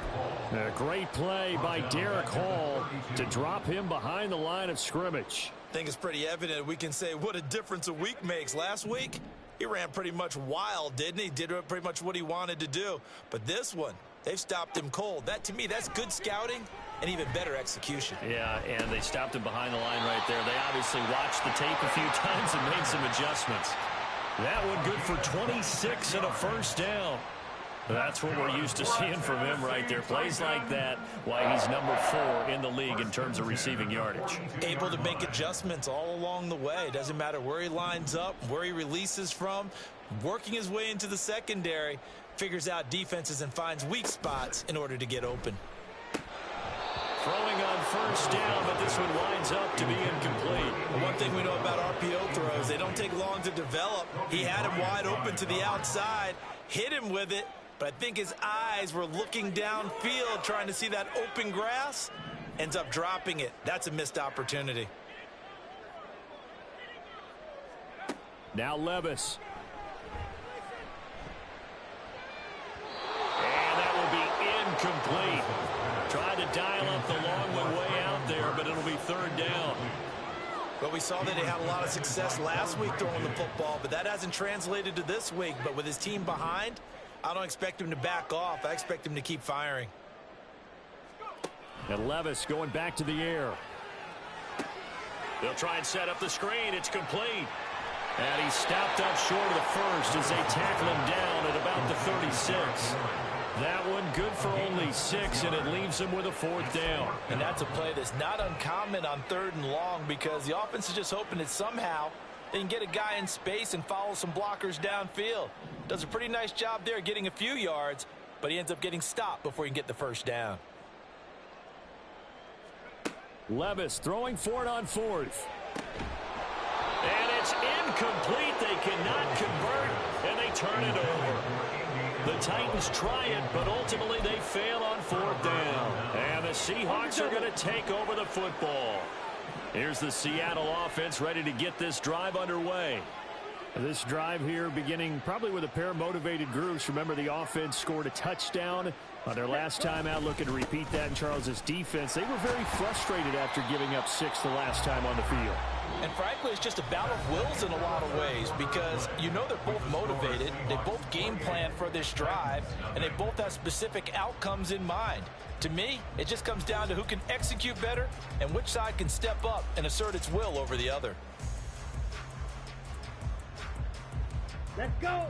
A great play by Derek Hall to drop him behind the line of scrimmage. I think it's pretty evident we can say what a difference a week makes. Last week, he ran pretty much wild, didn't he? Did pretty much what he wanted to do. But this one, they've stopped him cold. That, to me, that's good scouting and even better execution. Yeah, and they stopped him behind the line right there. They obviously watched the tape a few times and made some adjustments. That one good for 26 and a 1st down. That's what we're used to seeing from him right there. Plays like that, why he's number 4 in the league league in terms of receiving yardage. Able to make adjustments all along the way. Doesn't matter where he lines up, where he releases from, working his way into the secondary, figures out defenses and finds weak spots in order to get open. Throwing on first down, but this one winds up to be incomplete. And one thing we know about RPO throws, they don't take long to develop. He had him wide open to the outside, hit him with it, but I think his eyes were looking downfield trying to see that open grass. Ends up dropping it. That's a missed opportunity. Now Levis. And that will be incomplete. Tried to dial up the long one way out there, but it'll be third down. But we saw that he had a lot of success last week throwing the football, but that hasn't translated to this week. But with his team behind, I don't expect him to back off. I expect him to keep firing. And Levis going back to the air. They'll try and set up the screen. It's complete. And he stopped up short of the first as they tackle him down at about the 36. That one good for only 6, and it leaves him with a fourth down. And that's a play that's not uncommon on 3rd and long because the offense is just hoping that somehow they can get a guy in space and follow some blockers downfield. Does a pretty nice job there getting a few yards, but he ends up getting stopped before he can get the first down. Levis throwing for it on 4th. And it's incomplete. They cannot convert, and they turn it over. The Titans try it, but ultimately they fail on 4th down. And the Seahawks are going to take over the football. Here's the Seattle offense ready to get this drive underway. This drive here beginning probably with a pair of motivated groups. Remember, the offense scored a touchdown on their last time out. Looking to repeat that in Charles's defense. They were very frustrated after giving up 6 the last time on the field. And frankly, it's just a battle of wills in a lot of ways because you know they're both motivated. They both game plan for this drive, and they both have specific outcomes in mind. To me, it just comes down to who can execute better and which side can step up and assert its will over the other. Let's go.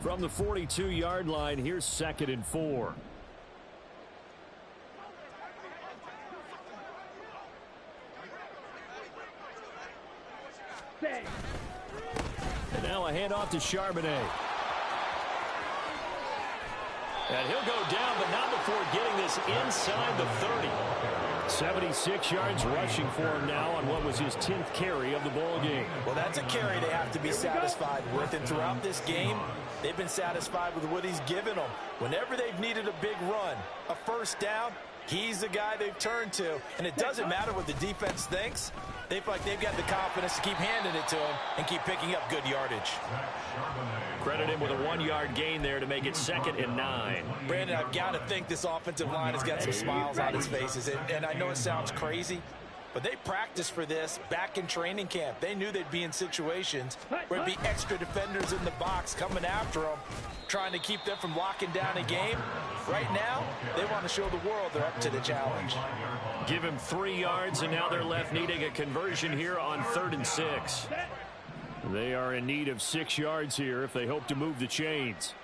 From the 42-yard line, here's 2nd and 4. And now a handoff to Charbonnet. And he'll go down, but not before getting this inside the 30. 76 yards rushing for him now on what was his 10th carry of the ball game. Well, that's a carry they have to be satisfied with. And throughout this game, they've been satisfied with what he's given them. Whenever they've needed a big run, a first down, he's the guy they've turned to. And it doesn't matter what the defense thinks. They feel like they've got the confidence to keep handing it to him and keep picking up good yardage. Credit him with a 1-yard gain there to make it 2nd and 9. Brandon, I've got to think this offensive line has got some smiles on its faces. And I know it sounds crazy, but they practiced for this back in training camp. They knew they'd be in situations where it'd be extra defenders in the box coming after them, trying to keep them from locking down a game. Right now, they want to show the world they're up to the challenge. Give him 3 yards, and now they're left needing a conversion here on 3rd and 6. They are in need of 6 yards here if they hope to move the chains.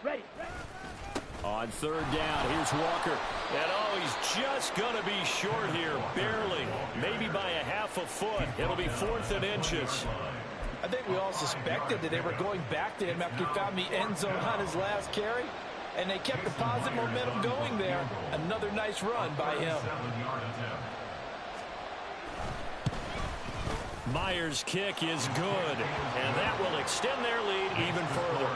Ready. On 3rd down, here's Walker. And he's just going to be short here, barely, maybe by a half a foot. It'll be 4th and inches. I think we all suspected that they were going back to him after he found the end zone on his last carry, and they kept the positive momentum going there. Another nice run by him. Myers' kick is good, and that will extend their lead even further.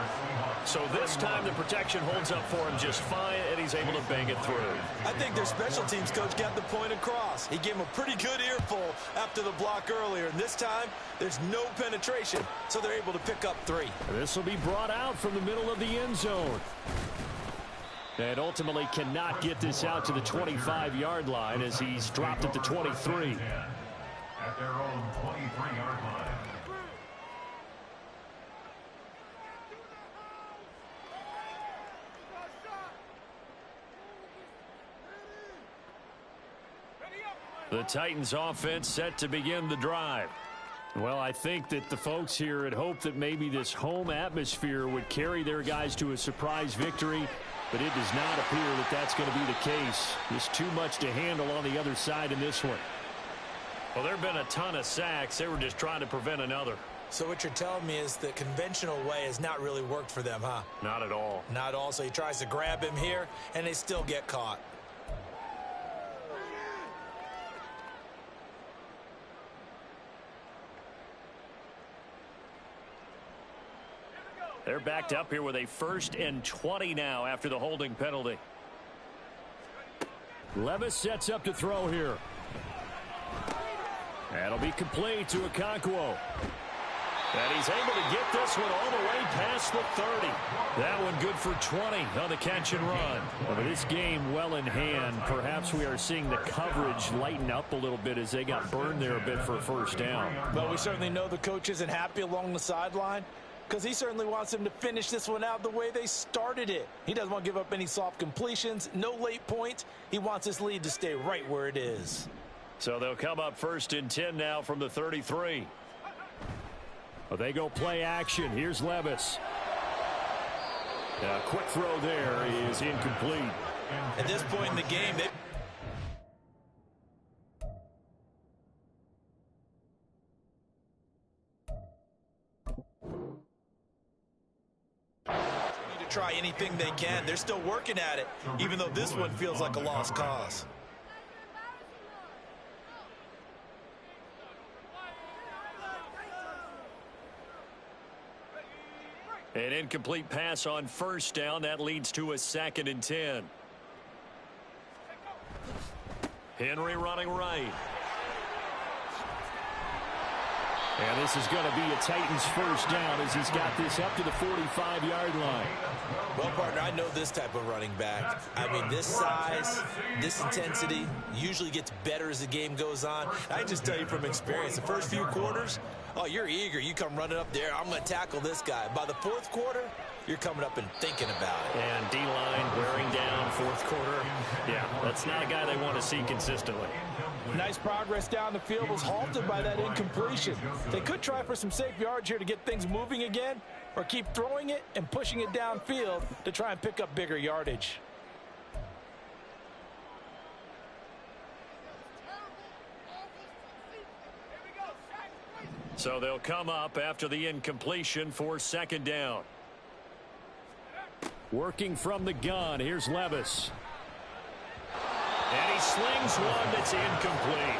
So this time the protection holds up for him just fine, and he's able to bang it through. I think their special teams coach got the point across. He gave him a pretty good earful after the block earlier, and this time there's no penetration, so they're able to pick up 3. This will be brought out from the middle of the end zone. And ultimately cannot get this out to the 25-yard line as he's dropped at the 23. At their own 23-yard line. The Titans offense set to begin the drive. Well, I think that the folks here had hoped that maybe this home atmosphere would carry their guys to a surprise victory. but it does not appear that that's going to be the case. Just too much to handle on the other side in this one. Well, there have been a ton of sacks. They were just trying to prevent another. So what you're telling me is the conventional way has not really worked for them, huh? Not at all. Not at all. So he tries to grab him here, and they still get caught. They're backed up here with a 1st and 20 now after the holding penalty. Levis sets up to throw here. That'll be complete to Okonkwo. And he's able to get this one all the way past the 30. That one good for 20 on the catch and run. Well, with this game well in hand, perhaps we are seeing the coverage lighten up a little bit as they got burned there a bit for a first down. Well, we certainly know the coach isn't happy along the sideline, because he certainly wants them to finish this one out the way they started it. He doesn't want to give up any soft completions, no late points. He wants this lead to stay right where it is. So they'll come up 1st and 10 now from the 33. Well, they go play action. Here's Levis. A quick throw there is incomplete. At this point in the game, they need to try anything they can. They're still working at it, even though this one feels like a lost cause. An incomplete pass on 1st down. That leads to a 2nd and 10. Henry running right. And this is going to be a Titans 1st down as he's got this up to the 45-yard line. Well, partner, I know this type of running back. I mean, this size, this intensity usually gets better as the game goes on. I just tell you from experience, the first few quarters, oh, you're eager. You come running up there. I'm going to tackle this guy. By the 4th quarter, you're coming up and thinking about it. And D-line wearing down 4th quarter. Yeah, that's not a guy they want to see consistently. Nice progress down the field was halted by that incompletion. They could try for some safe yards here to get things moving again, or keep throwing it and pushing it downfield to try and pick up bigger yardage. So they'll come up after the incompletion for 2nd down. Working from the gun, here's Levis. And he slings one that's incomplete.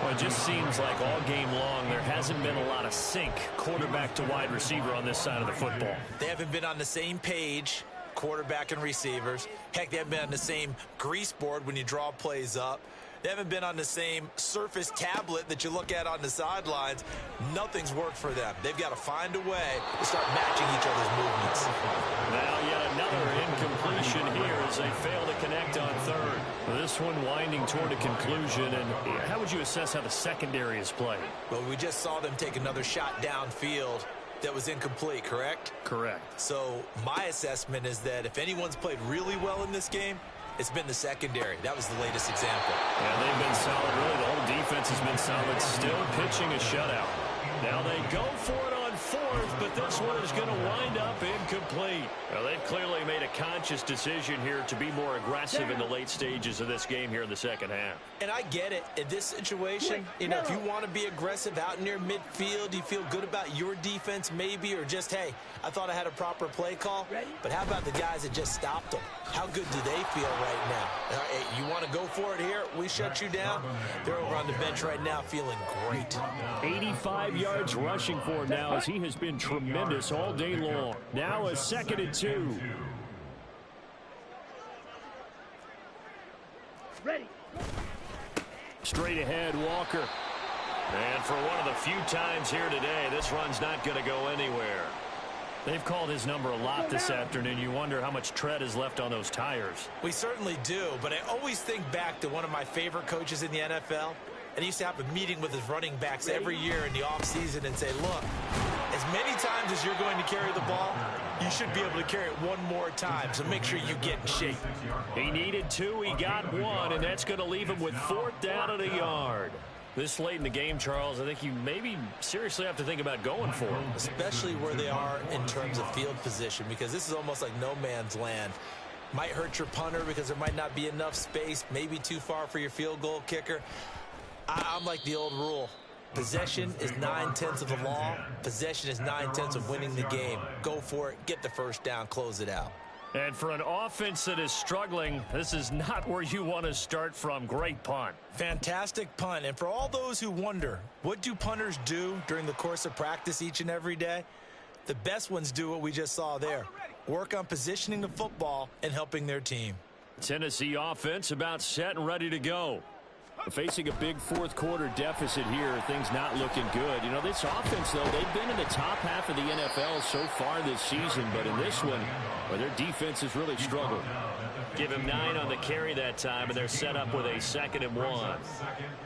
Well, it just seems like all game long there hasn't been a lot of sync quarterback to wide receiver on this side of the football. They haven't been on the same page, quarterback and receivers. Heck, they haven't been on the same grease board when you draw plays up. They haven't been on the same surface tablet that you look at on the sidelines. Nothing's worked for them. They've got to find a way to start matching each other's movements. Now yet another incompletion here as they fail to connect on 3rd. This one winding toward a conclusion, and how would you assess how the secondary is playing? Well, we just saw them take another shot downfield that was incomplete, correct? Correct. So my assessment is that if anyone's played really well in this game, it's been the secondary. That was the latest example. Yeah, they've been solid. Really, the whole defense has been solid. Still pitching a shutout. Now they go for it on 4th, but this one is going to wind up incomplete. Well, they've clearly made a conscious decision here to be more aggressive in the late stages of this game here in the 2nd half. And I get it. In this situation, you know, if you want to be aggressive out near midfield, you feel good about your defense maybe, or just, hey, I thought I had a proper play call. But how about the guys that just stopped them? How good do they feel right now? Hey, you want to go for it here? We shut you down? They're over on the bench right now feeling great. 85 yards rushing for him now as he has been tremendous all day long. Now a 2nd and 2. Ready. Straight ahead, Walker. And for one of the few times here today, this run's not going to go anywhere. They've called his number a lot this afternoon. You wonder how much tread is left on those tires. We certainly do, but I always think back to one of my favorite coaches in the NFL. And he used to have a meeting with his running backs every year in the offseason and say, look, as many times as you're going to carry the ball, you should be able to carry it one more time, so make sure you get in shape. He needed 2, he got 1, and that's going to leave him with 4th down at a yard. This late in the game, Charles, I think you maybe seriously have to think about going for it. Especially where they are in terms of field position, because this is almost like no man's land. Might hurt your punter because there might not be enough space, maybe too far for your field goal kicker. I'm like the old rule. Possession is 9/10 of the law. Possession is 9/10 of winning the game. Go for it. Get the first down. Close it out. And for an offense that is struggling, this is not where you want to start from. Great punt. Fantastic punt. And for all those who wonder, what do punters do during the course of practice each and every day? The best ones do what we just saw there. Work on positioning the football and helping their team. Tennessee offense about set and ready to go. Facing a big fourth quarter deficit here, things not looking good. You know, this offense, though, they've been in the top half of the NFL so far this season, but in this one, well, their defense has really struggled. Give him 9 on the carry that time, and they're set up with a 2nd and 1.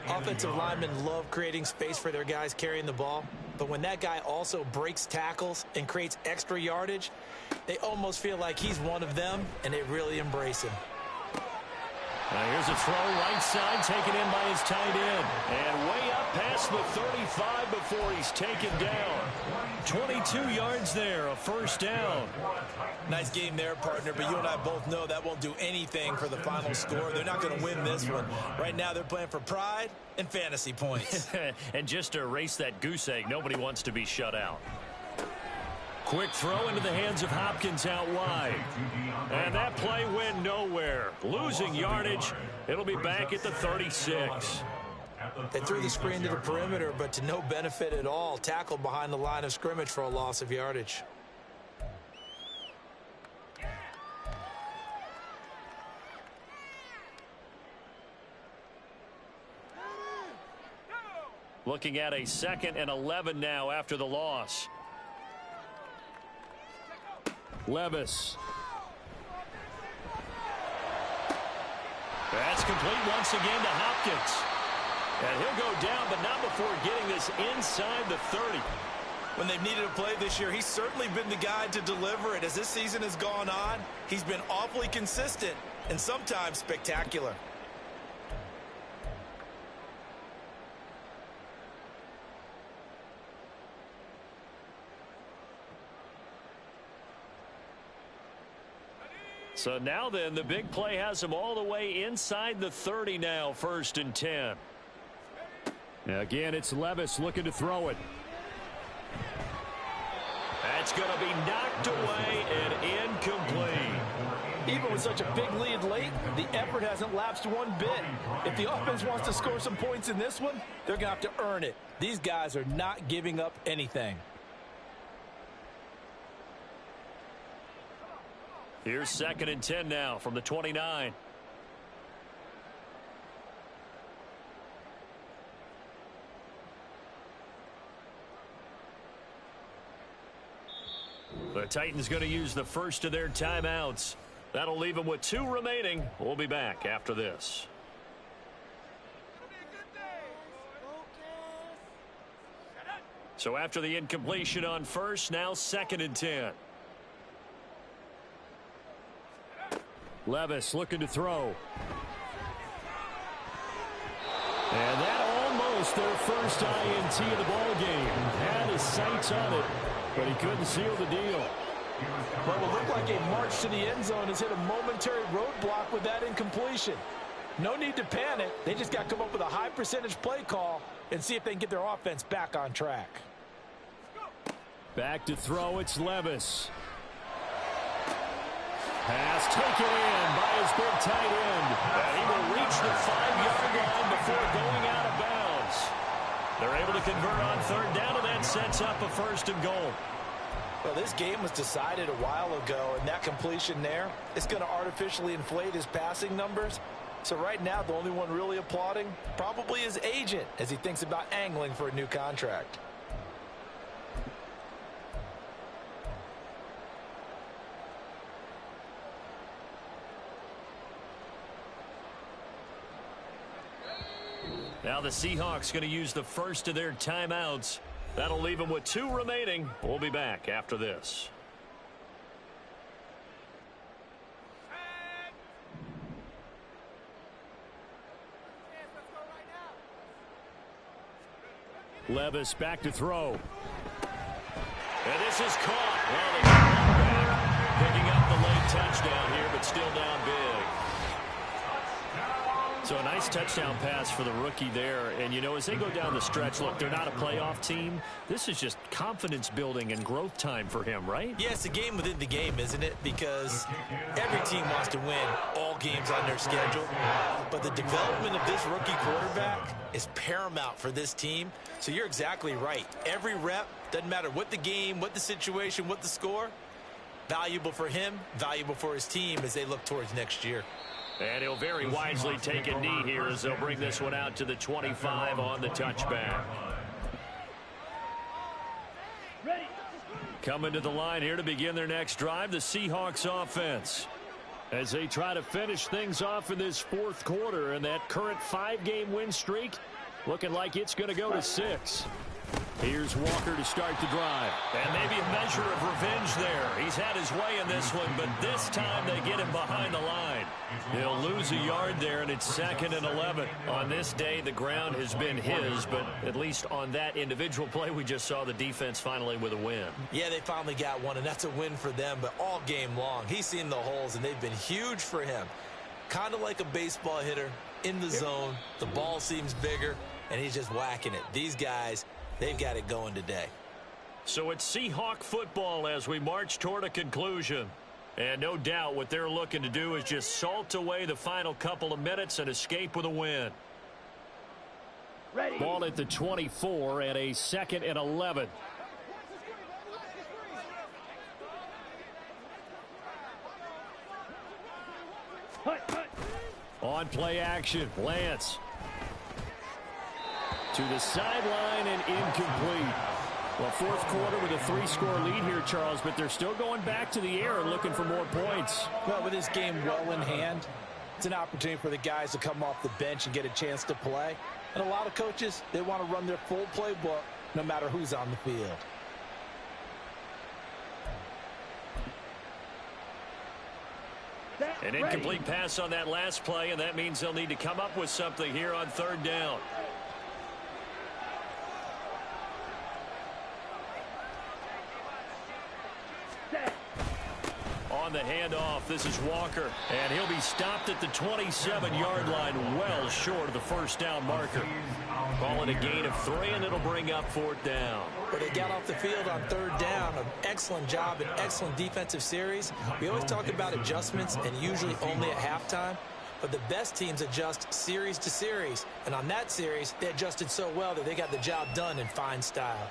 Offensive linemen love creating space for their guys carrying the ball, but when that guy also breaks tackles and creates extra yardage, they almost feel like he's one of them, and they really embrace him. Here's a throw right side taken in by his tight end. And way up past the 35 before he's taken down. 22 yards there, a first down. Nice game there, partner, but you and I both know that won't do anything for the final score. They're not going to win this one. Right now they're playing for pride and fantasy points. And just to erase that goose egg, nobody wants to be shut out. Quick throw into the hands of Hopkins out wide. And that play went nowhere. Losing yardage. It'll be back at the 36. They threw the screen to the perimeter, but to no benefit at all. Tackled behind the line of scrimmage for a loss of yardage. Looking at a 2nd and 11 now after the loss. Levis. That's complete once again to Hopkins. And he'll go down, but not before getting this inside the 30. When they've needed a play this year, he's certainly been the guy to deliver it. As this season has gone on, he's been awfully consistent and sometimes spectacular. So now then, the big play has him all the way inside the 30 now, 1st and 10. Again, it's Levis looking to throw it. That's going to be knocked away and incomplete. Even with such a big lead late, the effort hasn't lapsed one bit. If the offense wants to score some points in this one, they're going to have to earn it. These guys are not giving up anything. Here's 2nd and 10 now from the 29. The Titans going to use the first of their timeouts. That'll leave them with 2 remaining. We'll be back after this. So after the incompletion on first, now 2nd and 10. Levis looking to throw. And that almost their first INT of the ball game. Had his sights on it, but he couldn't seal the deal. What will look like a march to the end zone has hit a momentary roadblock with that incompletion. No need to panic. They just got to come up with a high percentage play call and see if they can get their offense back on track. Back to throw, it's Levis. Pass taken in by his big tight end. And he will reach the 5-yard line before going out of bounds. They're able to convert on 3rd down, and that sets up a 1st and goal. Well, this game was decided a while ago, and that completion there, it's going to artificially inflate his passing numbers. So right now, the only one really applauding probably his agent as he thinks about angling for a new contract. Now the Seahawks going to use the first of their timeouts. That'll leave them with 2 remaining. We'll be back after this. Levis back to throw. And this is caught. Well, they got back, picking up the late touchdown here, but still down big. So a nice touchdown pass for the rookie there. And, you know, as they go down the stretch, look, they're not a playoff team. This is just confidence building and growth time for him, right? Yeah, it's a game within the game, isn't it? Because every team wants to win all games on their schedule. But the development of this rookie quarterback is paramount for this team. So you're exactly right. Every rep, doesn't matter what the game, what the situation, what the score, valuable for him, valuable for his team as they look towards next year. And he'll very wisely take a knee here as they'll bring this one out to the 25 on the touchback. Coming to the line here to begin their next drive, the Seahawks offense. As they try to finish things off in this fourth quarter, and that current 5-game win streak looking like it's going to go to 6. Here's Walker to start the drive. And maybe a measure of revenge there. He's had his way in this one, but this time they get him behind the line. He'll lose a yard there, and it's 2nd and 11. On this day, the ground has been his, but at least on that individual play, we just saw the defense finally with a win. Yeah, they finally got one, and that's a win for them, but all game long, he's seen the holes, and they've been huge for him. Kind of like a baseball hitter in the zone. The ball seems bigger, and he's just whacking it. These guys, they've got it going today. So it's Seahawk football as we march toward a conclusion. And no doubt what they're looking to do is just salt away the final couple of minutes and escape with a win. Ready. Ball at the 24 and a 2nd and 11. On play action, Lance. To the sideline and incomplete. Well, fourth quarter with a 3-score lead here, Charles, but they're still going back to the air and looking for more points. Well, with this game well in hand, it's an opportunity for the guys to come off the bench and get a chance to play. And a lot of coaches, they want to run their full playbook no matter who's on the field. An incomplete pass on that last play, and that means they'll need to come up with something here on 3rd down. On the handoff, this is Walker, and he'll be stopped at the 27-yard line, well short of the first down marker. Call it a gain of 3, and it'll bring up 4th down. But they got off the field on 3rd down. An excellent job, an excellent defensive series. We always talk about adjustments, and usually only at halftime. But the best teams adjust series to series. And on that series, they adjusted so well that they got the job done in fine style.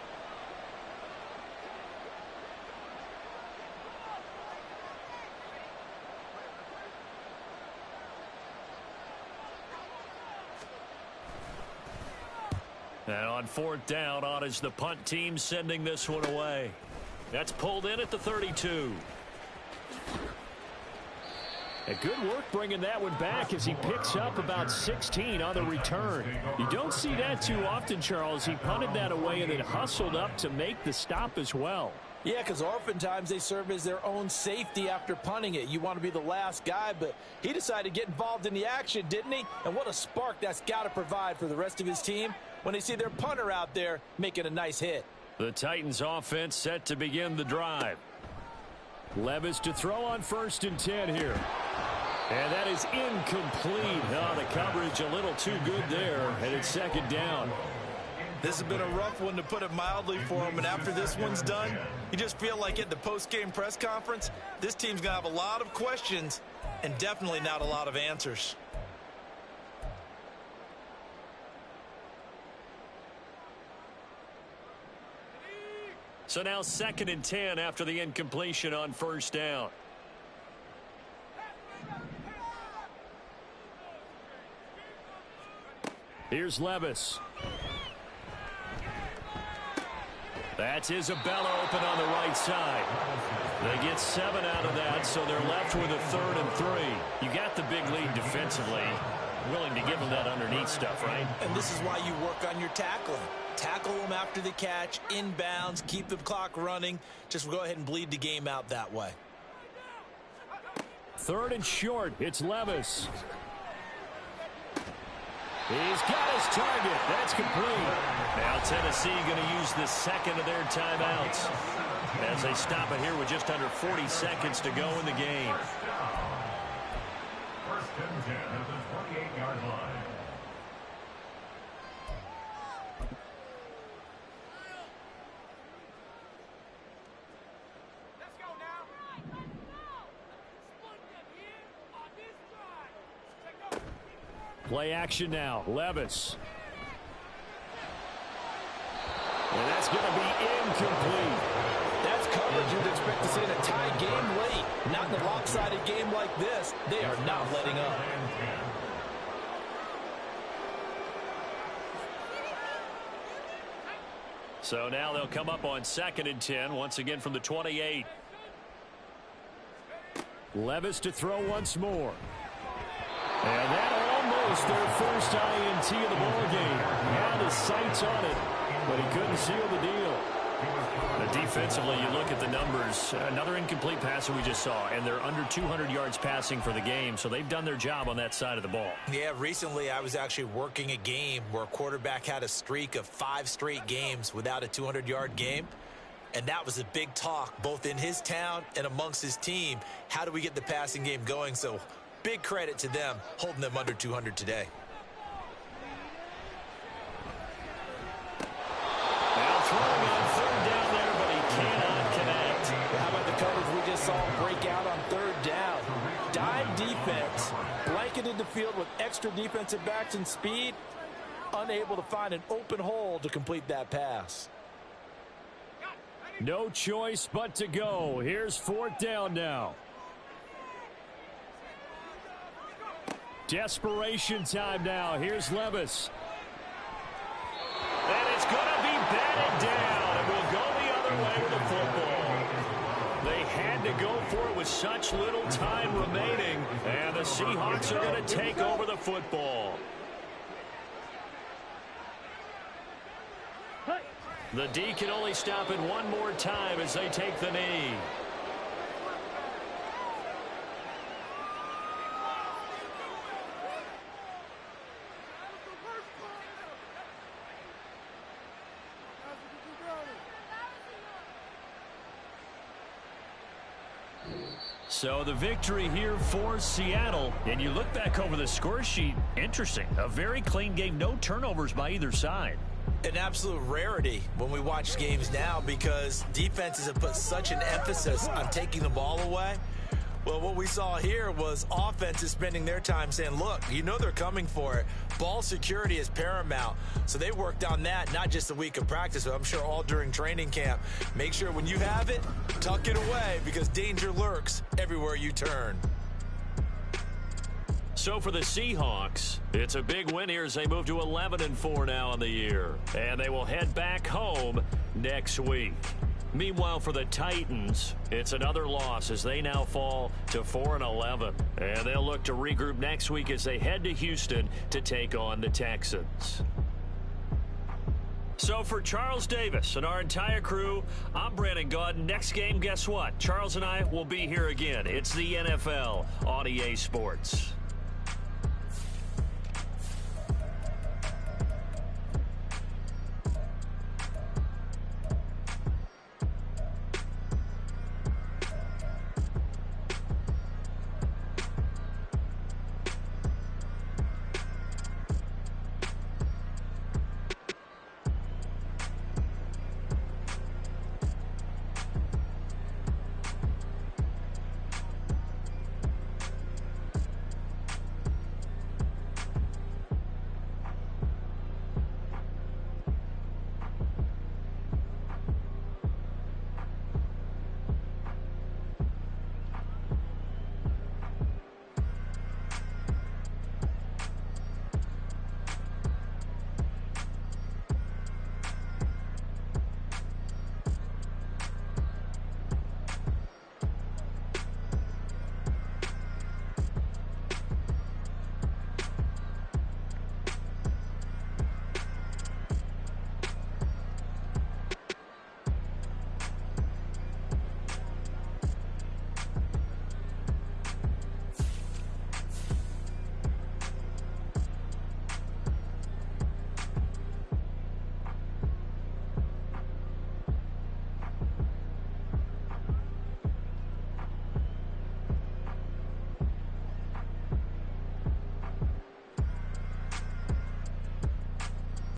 And on 4th down, on is the punt team sending this one away. That's pulled in at the 32. A good work bringing that one back as he picks up about 16 on the return. You don't see that too often, Charles. He punted that away and then hustled up to make the stop as well. Yeah, because oftentimes they serve as their own safety after punting it. You want to be the last guy, but he decided to get involved in the action, didn't he? And what a spark that's got to provide for the rest of his team when they see their punter out there making a nice hit. The Titans offense set to begin the drive. Levis to throw on 1st and 10 here. And that is incomplete. Oh, the coverage a little too good there, and it's 2nd down. This has been a rough one, to put it mildly, for him. And after this one's done, you just feel like at the post-game press conference, this team's going to have a lot of questions and definitely not a lot of answers. So now 2nd and 10 after the incompletion on 1st down. Here's Levis. That's Isabella open on the right side. They get 7 out of that, so they're left with a 3rd and 3. You got the big lead defensively. Willing to give them that underneath stuff, right? And this is why you work on your tackling. Tackle them after the catch, inbounds, keep the clock running. Just go ahead and bleed the game out that way. 3rd and short. It's Levis. He's got his target. That's complete. Now Tennessee going to use the 2nd of their timeouts as they stop it here with just under 40 seconds to go in the game. Play action now. Levis. And that's going to be incomplete. That's coverage you'd expect to see in a tie game late. Not in a lopsided game like this. They are not letting up. So now they'll come up on 2nd and 10, once again from the 28. Levis to throw once more. And that almost their first INT of the ballgame. Had his sights on it, but he couldn't seal the deal. Defensively, you look at the numbers. Another incomplete pass that we just saw, and they're under 200 yards passing for the game, so they've done their job on that side of the ball. Yeah, recently I was actually working a game where a quarterback had a streak of 5 straight games without a 200-yard game, and that was a big talk both in his town and amongst his team. How do we get the passing game going? So big credit to them holding them under 200 today. Now throwing on 3rd down there, but he cannot connect. How about the coverage we just saw him break out on 3rd down? Dime defense, blanketed the field with extra defensive backs and speed, unable to find an open hole to complete that pass. No choice but to go. Here's 4th down now. Desperation time now. Here's Levis. And it's going to be batted down. It will go the other way with the football. They had to go for it with such little time remaining, and the Seahawks are going to take over the football. The D can only stop it one more time as they take the knee. So the victory here for Seattle. And you look back over the score sheet, interesting. A very clean game, no turnovers by either side. An absolute rarity when we watch games now because defenses have put such an emphasis on taking the ball away. Well, what we saw here was offenses spending their time saying, look, you know they're coming for it. Ball security is paramount. So they worked on that, not just a week of practice, but I'm sure all during training camp. Make sure when you have it, tuck it away because danger lurks everywhere you turn. So for the Seahawks, it's a big win here as they move to 11-4 now in the year. And they will head back home next week. Meanwhile, for the Titans, it's another loss as they now fall to 4-11. And they'll look to regroup next week as they head to Houston to take on the Texans. So for Charles Davis and our entire crew, I'm Brandon Gaudin. Next game, guess what? Charles and I will be here again. It's the NFL on EA Sports.